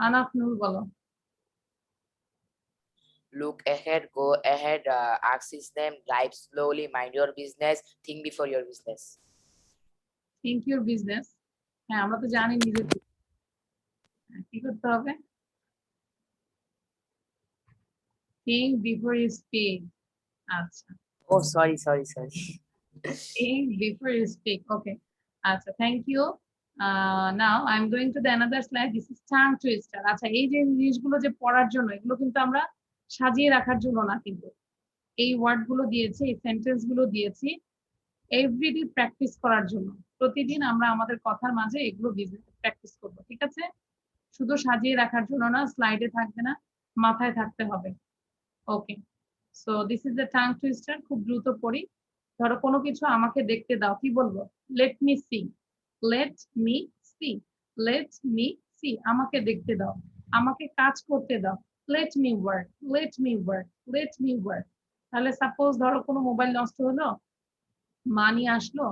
S1: আনাফ নূর বলো
S4: Look ahead, go ahead, ask his name, drive slowly, mind your business, think before your business.
S1: Think your business হ্যাঁ আমরা তো জানি নিজের কি করতে হবে think before you speak আচ্ছা
S4: Oh, sorry.
S1: think before you speak okay আচ্ছা thank you now I'm going to the another slide this is tongue twister আচ্ছা এই যে জিনিসগুলো যে পড়ার জন্য এগুলো কিন্তু আমরা সাজিয়ে রাখার জন্য না কিন্তু এই ওয়ার্ড গুলো দিয়েছি এই সেন্টেন্স গুলো দিয়েছি এভরিডে প্র্যাকটিস করার জন্য প্রতিদিন আমরা আমাদের কথার মাঝে এগুলো প্র্যাকটিস করব ঠিক আছে শুধু সাজিয়ে রাখার জন্য না স্লাইডে থাকবে না মাথায় থাকতে হবে okay so this is the tongue twister খুব দ্রুত পড়ি ধরো কোনো কিছু আমাকে দেখতে দাও কি বলবো let me see let me see let me see আমাকে দেখতে দাও আমাকে কাজ করতে দাও let me work let me work let me work তাহলে সাপোজ ধরো কোনো মোবাইল নষ্ট হলো মা নিয়ে আসলো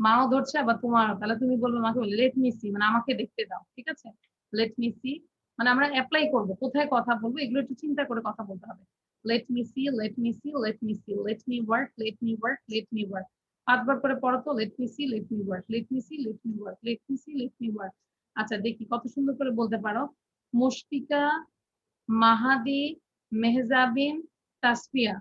S1: মাও ধরছে আবার তোমার তাহলে তুমি বলবে মাকে লেট মি সি মানে আমাকে দেখতে দাও ঠিক আছে লেট মি সি মানে আমরা অ্যাপ্লাই করব কোথায় কথা বলবো এগুলো একটু চিন্তা করে কথা বলতে হবে late me see let me see let me see let me work let me work let me work পাঁচবার করে পড়ো তো late me see let me work let me see let me work let me see let me work আচ্ছা দেখি কত সুন্দর করে বলতে পারো মুশফিকা মাহাদি মেহজাবিন তাসফিয়া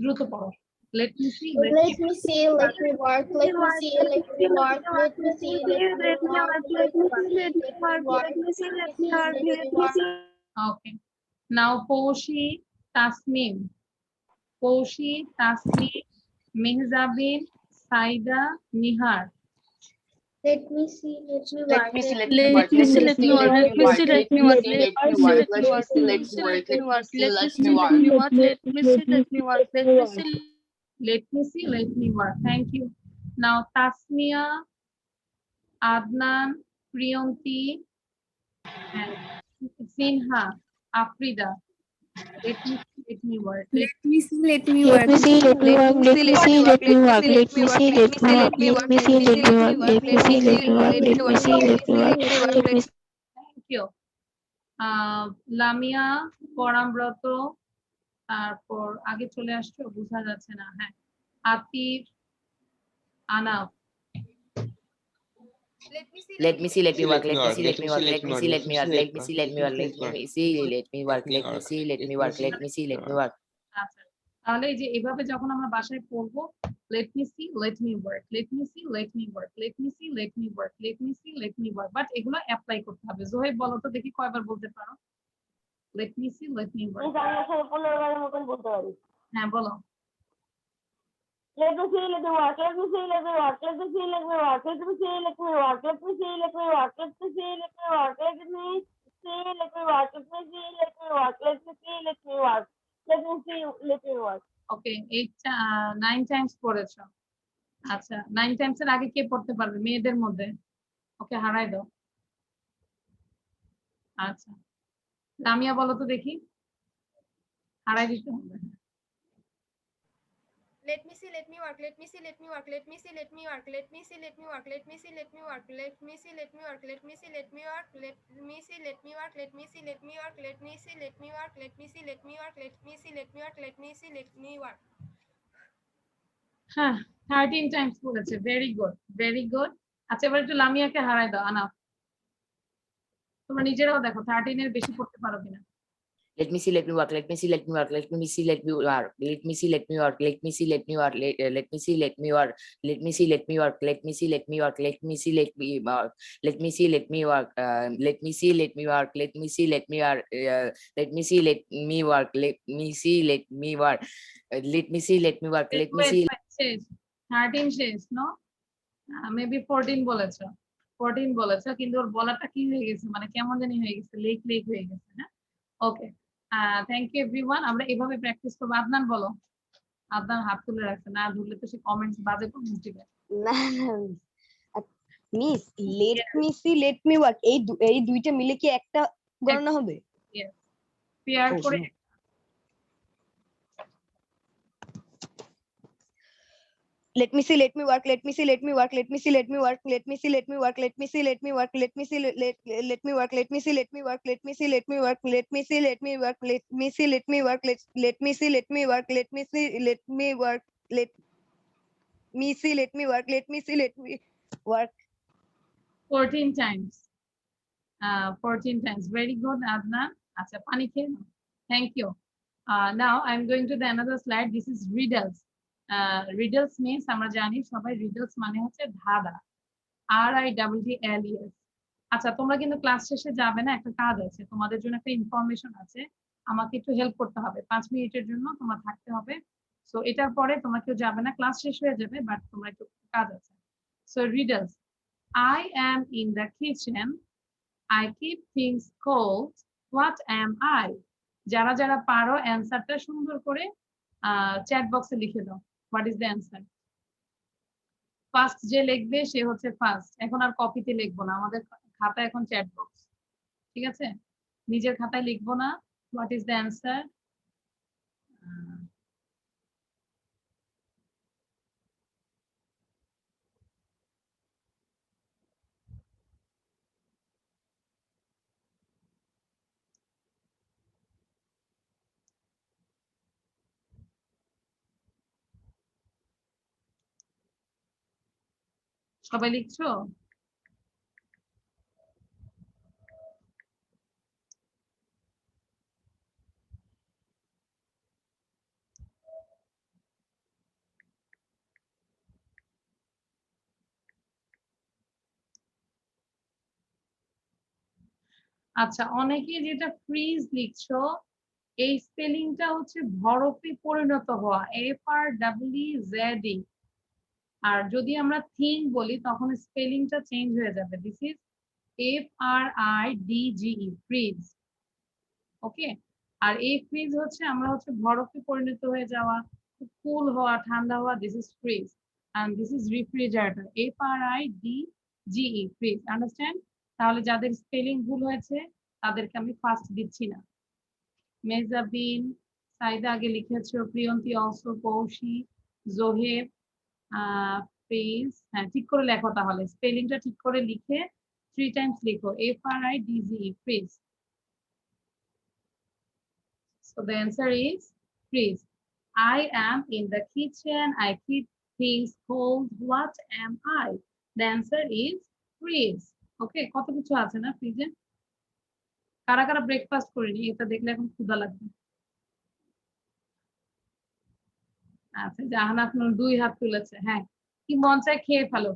S1: দ্রুত পড়ো let me see
S2: Let me see, let me work, let me see, let me work, let me see, let me work, let me see, let me work, let me see, let me work, let me see.
S1: Okay. Now Poshi Tasmim, Mehzabin, Saida, Nihar.
S2: Let me see, let me
S3: Let
S2: work,
S3: me see, let
S2: me
S3: me work, let me see, let me work, let me see, let me work, let me see, let me work, let me see, let me work.
S1: Let me see, let me work. Thank you. Now Tasmia, Adnan, Priyanti, and Sinha, Afrida. Let me see, let me work.
S15: Let me see, let me
S10: Let
S15: work.
S10: me see, let me work, let me see, let me work, let me see, let me work, let me see, let me work, let me see, let me work, let me see, let me work, let me see.
S1: Thank you. Lamia পরামব্রত তারপর আগে চলে আসছো বোঝা যাচ্ছে না হ্যাঁ Atif আনাফ
S4: Let me see, let me work, let me see, let me work, let me see, let me work, let me see, let me work, let me see, let me work, let me see, let me work, let me see, let me work.
S1: আচ্ছা তাহলে এই যে এভাবে যখন আমরা বাসায় পড়বো let me see let me work let me see let me work let me see let me work let me see let me work but এগুলো অ্যাপ্লাই করতে হবে জোহেব বলো তো দেখি কয়বার বলতে পারো let me see let me work হ্যাঁ বলো
S5: Let me see, let me work, let me see, let me work, let me see, let me work, let me see, let me work, let me see, let me work, let me see, let me work, let me see, let me work, let me see, let me work, let me see, let me work, let me see, let me work.
S1: ওকে 9 Times পড়েছো আচ্ছা 9 Times এর আগে কে পড়তে পারবে মেয়েদের মধ্যে ওকে হারাই দাও আচ্ছা লামিয়া বলো তো দেখি হারাই দিতে হবে
S6: Let me see, let me work, let me see, let me work, let me see, let me work, let me see, let me work, let me see, let me work, let me see, let me work, let me see, let me work, let me see, let me work, let me see, let me work, let me see, let me work, let me see, let me work, let me see, let me work, let me see, let me work.
S1: হ্যাঁ 13 Times পড়েছে very good আচ্ছা এবার একটু লামিয়াকে হারাই দাও আনাফ তোমরা নিজেরাও দেখো 13 এর বেশি পড়তে পারো কিনা
S4: Let me see, let me work, let me see, let me work, let me see, let me work, let me see, let me work, let me see, let me work, let me see, let me work, let me see, let me work, let me see, let me work, let me see, let me work, let me see, let me work, let me see, let me work, let me see, let me work, let me see, let me work, let me see, let me work, let me see, let me work, let me see.
S1: শেষ 13 শেষ know maybe 14 বলেছো 14 বলেছো কিন্তু ওর বলাটা কি হয়ে গেছে মানে কেমন জানি হয়ে গেছে লেক লেক হয়ে গেছে হ্যাঁ ওকে থ্যাংক ইউ এভরিওয়ান আমরা এভাবে প্র্যাকটিস করব আদনান বলো আদনান হাত তুলে রাখছে না ধরলে তো সে কমেন্টস বাজে কমেন্টস দিবে
S9: না miss late me see let me work এই দুইটা মিলে কি একটা গণনা হবে
S1: ইয়েস পেয়ার
S9: Oh,
S1: করে
S9: no. Let me see, let me work, let me see, let me work, let me see, let me work, let me see, let me work, let me see, let me work, let me see, let me work, let me see, let me work, let me see, let me work, let me see, let me work, let me see, let me work, let me see, let me work, let me see, let me work, let me see, let me work, let me see, let me work.
S1: 14 times 14 times very good Adnan acha pani খেয়ে নাও thank you now I'm going to the another slide this is riddles riddles means আমরা জানি সবাই riddles মানে হচ্ছে ধাঁধা RIDDLES আচ্ছা তোমরা কিন্তু ক্লাস শেষে যাবে না একটা কাজ আছে তোমাদের জন্য একটা ইনফরমেশন আছে আমাকে একটু হেল্প করতে হবে 5 মিনিটের জন্য তোমার থাকতে হবে সো এটার পরে তোমরা কেউ যাবে না ক্লাস শেষ হয়ে যাবে বাট তোমরা একটু কাজ আছে so riddles I am in the kitchen I keep things cold what am I যারা যারা পারো অ্যানসারটা সুন্দর করে চ্যাট বক্সে লিখে দাও what is the answer first যে লিখবে সে হচ্ছে ফার্স্ট এখন আর কপিতে লিখবো না আমাদের খাতা এখন চ্যাট বক্স ঠিক আছে নিজের খাতায় লিখবো না হোয়াট ইজ দ্য অ্যানসার সবাই লিখছো আচ্ছা অনেকে যেটা ফ্রিজ লিখছো এই স্পেলিংটা হচ্ছে বরফে পরিণত হওয়া FREEZE আর যদি আমরা থিং বলি তখন স্পেলিংটা চেঞ্জ হয়ে যাবে দিস ইজ FRIDGE ফ্রিজ ওকে আর এই ফ্রিজ হচ্ছে আমরা হচ্ছে বরফে পরিণত হয়ে যাওয়া কুল হওয়া ঠান্ডা হওয়া this is fridge and this is refrigerator FRIDGE fridge understand তাহলে যাদের স্পেলিং ভুল হয়েছে তাদেরকে আমি ফার্স্ট দিচ্ছি না মেজাবিন সাইদা আগে লিখেছো প্রিয়ন্তী অলসো কৌশি জোহেব প্রিন্স হ্যাঁ ঠিক করে লেখো তাহলে স্পেলিংটা ঠিক করে লিখে 3 টাইমস লিখো FRIDGE fridge so the answer is freeze I am in the kitchen I keep things cold what am I the answer is freeze okay কত কিছু আছে না ফ্রিজে কারা কারা ব্রেকফাস্ট করেনি এটা দেখলে এখন ক্ষুধা লাগবে আচ্ছা জাহানাত নূর 2 হাত তুলেছে হ্যাঁ কি মন চায় খেয়ে ফেলো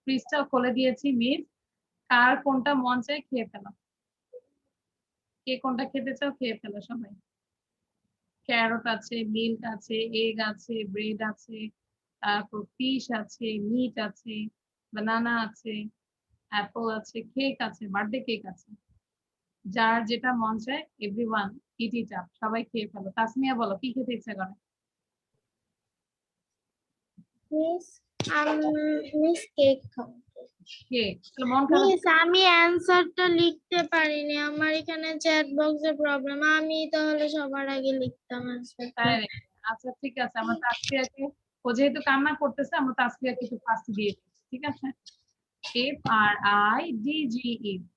S1: ফ্রিজটা খুলে দিয়েছি মিস কার কোনটা মন চায় খেয়ে ফেলো কে কোনটা খেতে চাও খেয়ে ফেলো সবাই ক্যারট আছে মিল্ক আছে এগ আছে ব্রেড আছে তারপর ফিশ আছে মিট আছে বানানা আছে অ্যাপল আছে কেক আছে বার্থডে কেক আছে যার যেটা মন চায় এভরিওয়ান ইট ইট আপ সবাই খেয়ে ফেলো তাসমিয়া বলো কি খেতে ইচ্ছা করে
S12: মিস কেক
S1: কেক মন খারাপ
S12: মিস আমি অ্যানসারটা লিখতে পারিনি আমার এখানে চ্যাট বক্সে প্রবলেম আমি তাহলে সবার আগে লিখতাম অ্যানসারটা
S1: আচ্ছা ঠিক আছে আমরা তাসফিয়াকে ও যেহেতু কান্না করতেছে আমরা তাসফিয়াকে একটু ফার্স্ট দিয়ে দিই ঠিক আছে FRIDGE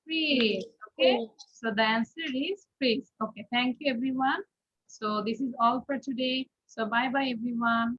S1: freeze okay so the answer is freeze okay thank you everyone so this is all for today so bye bye everyone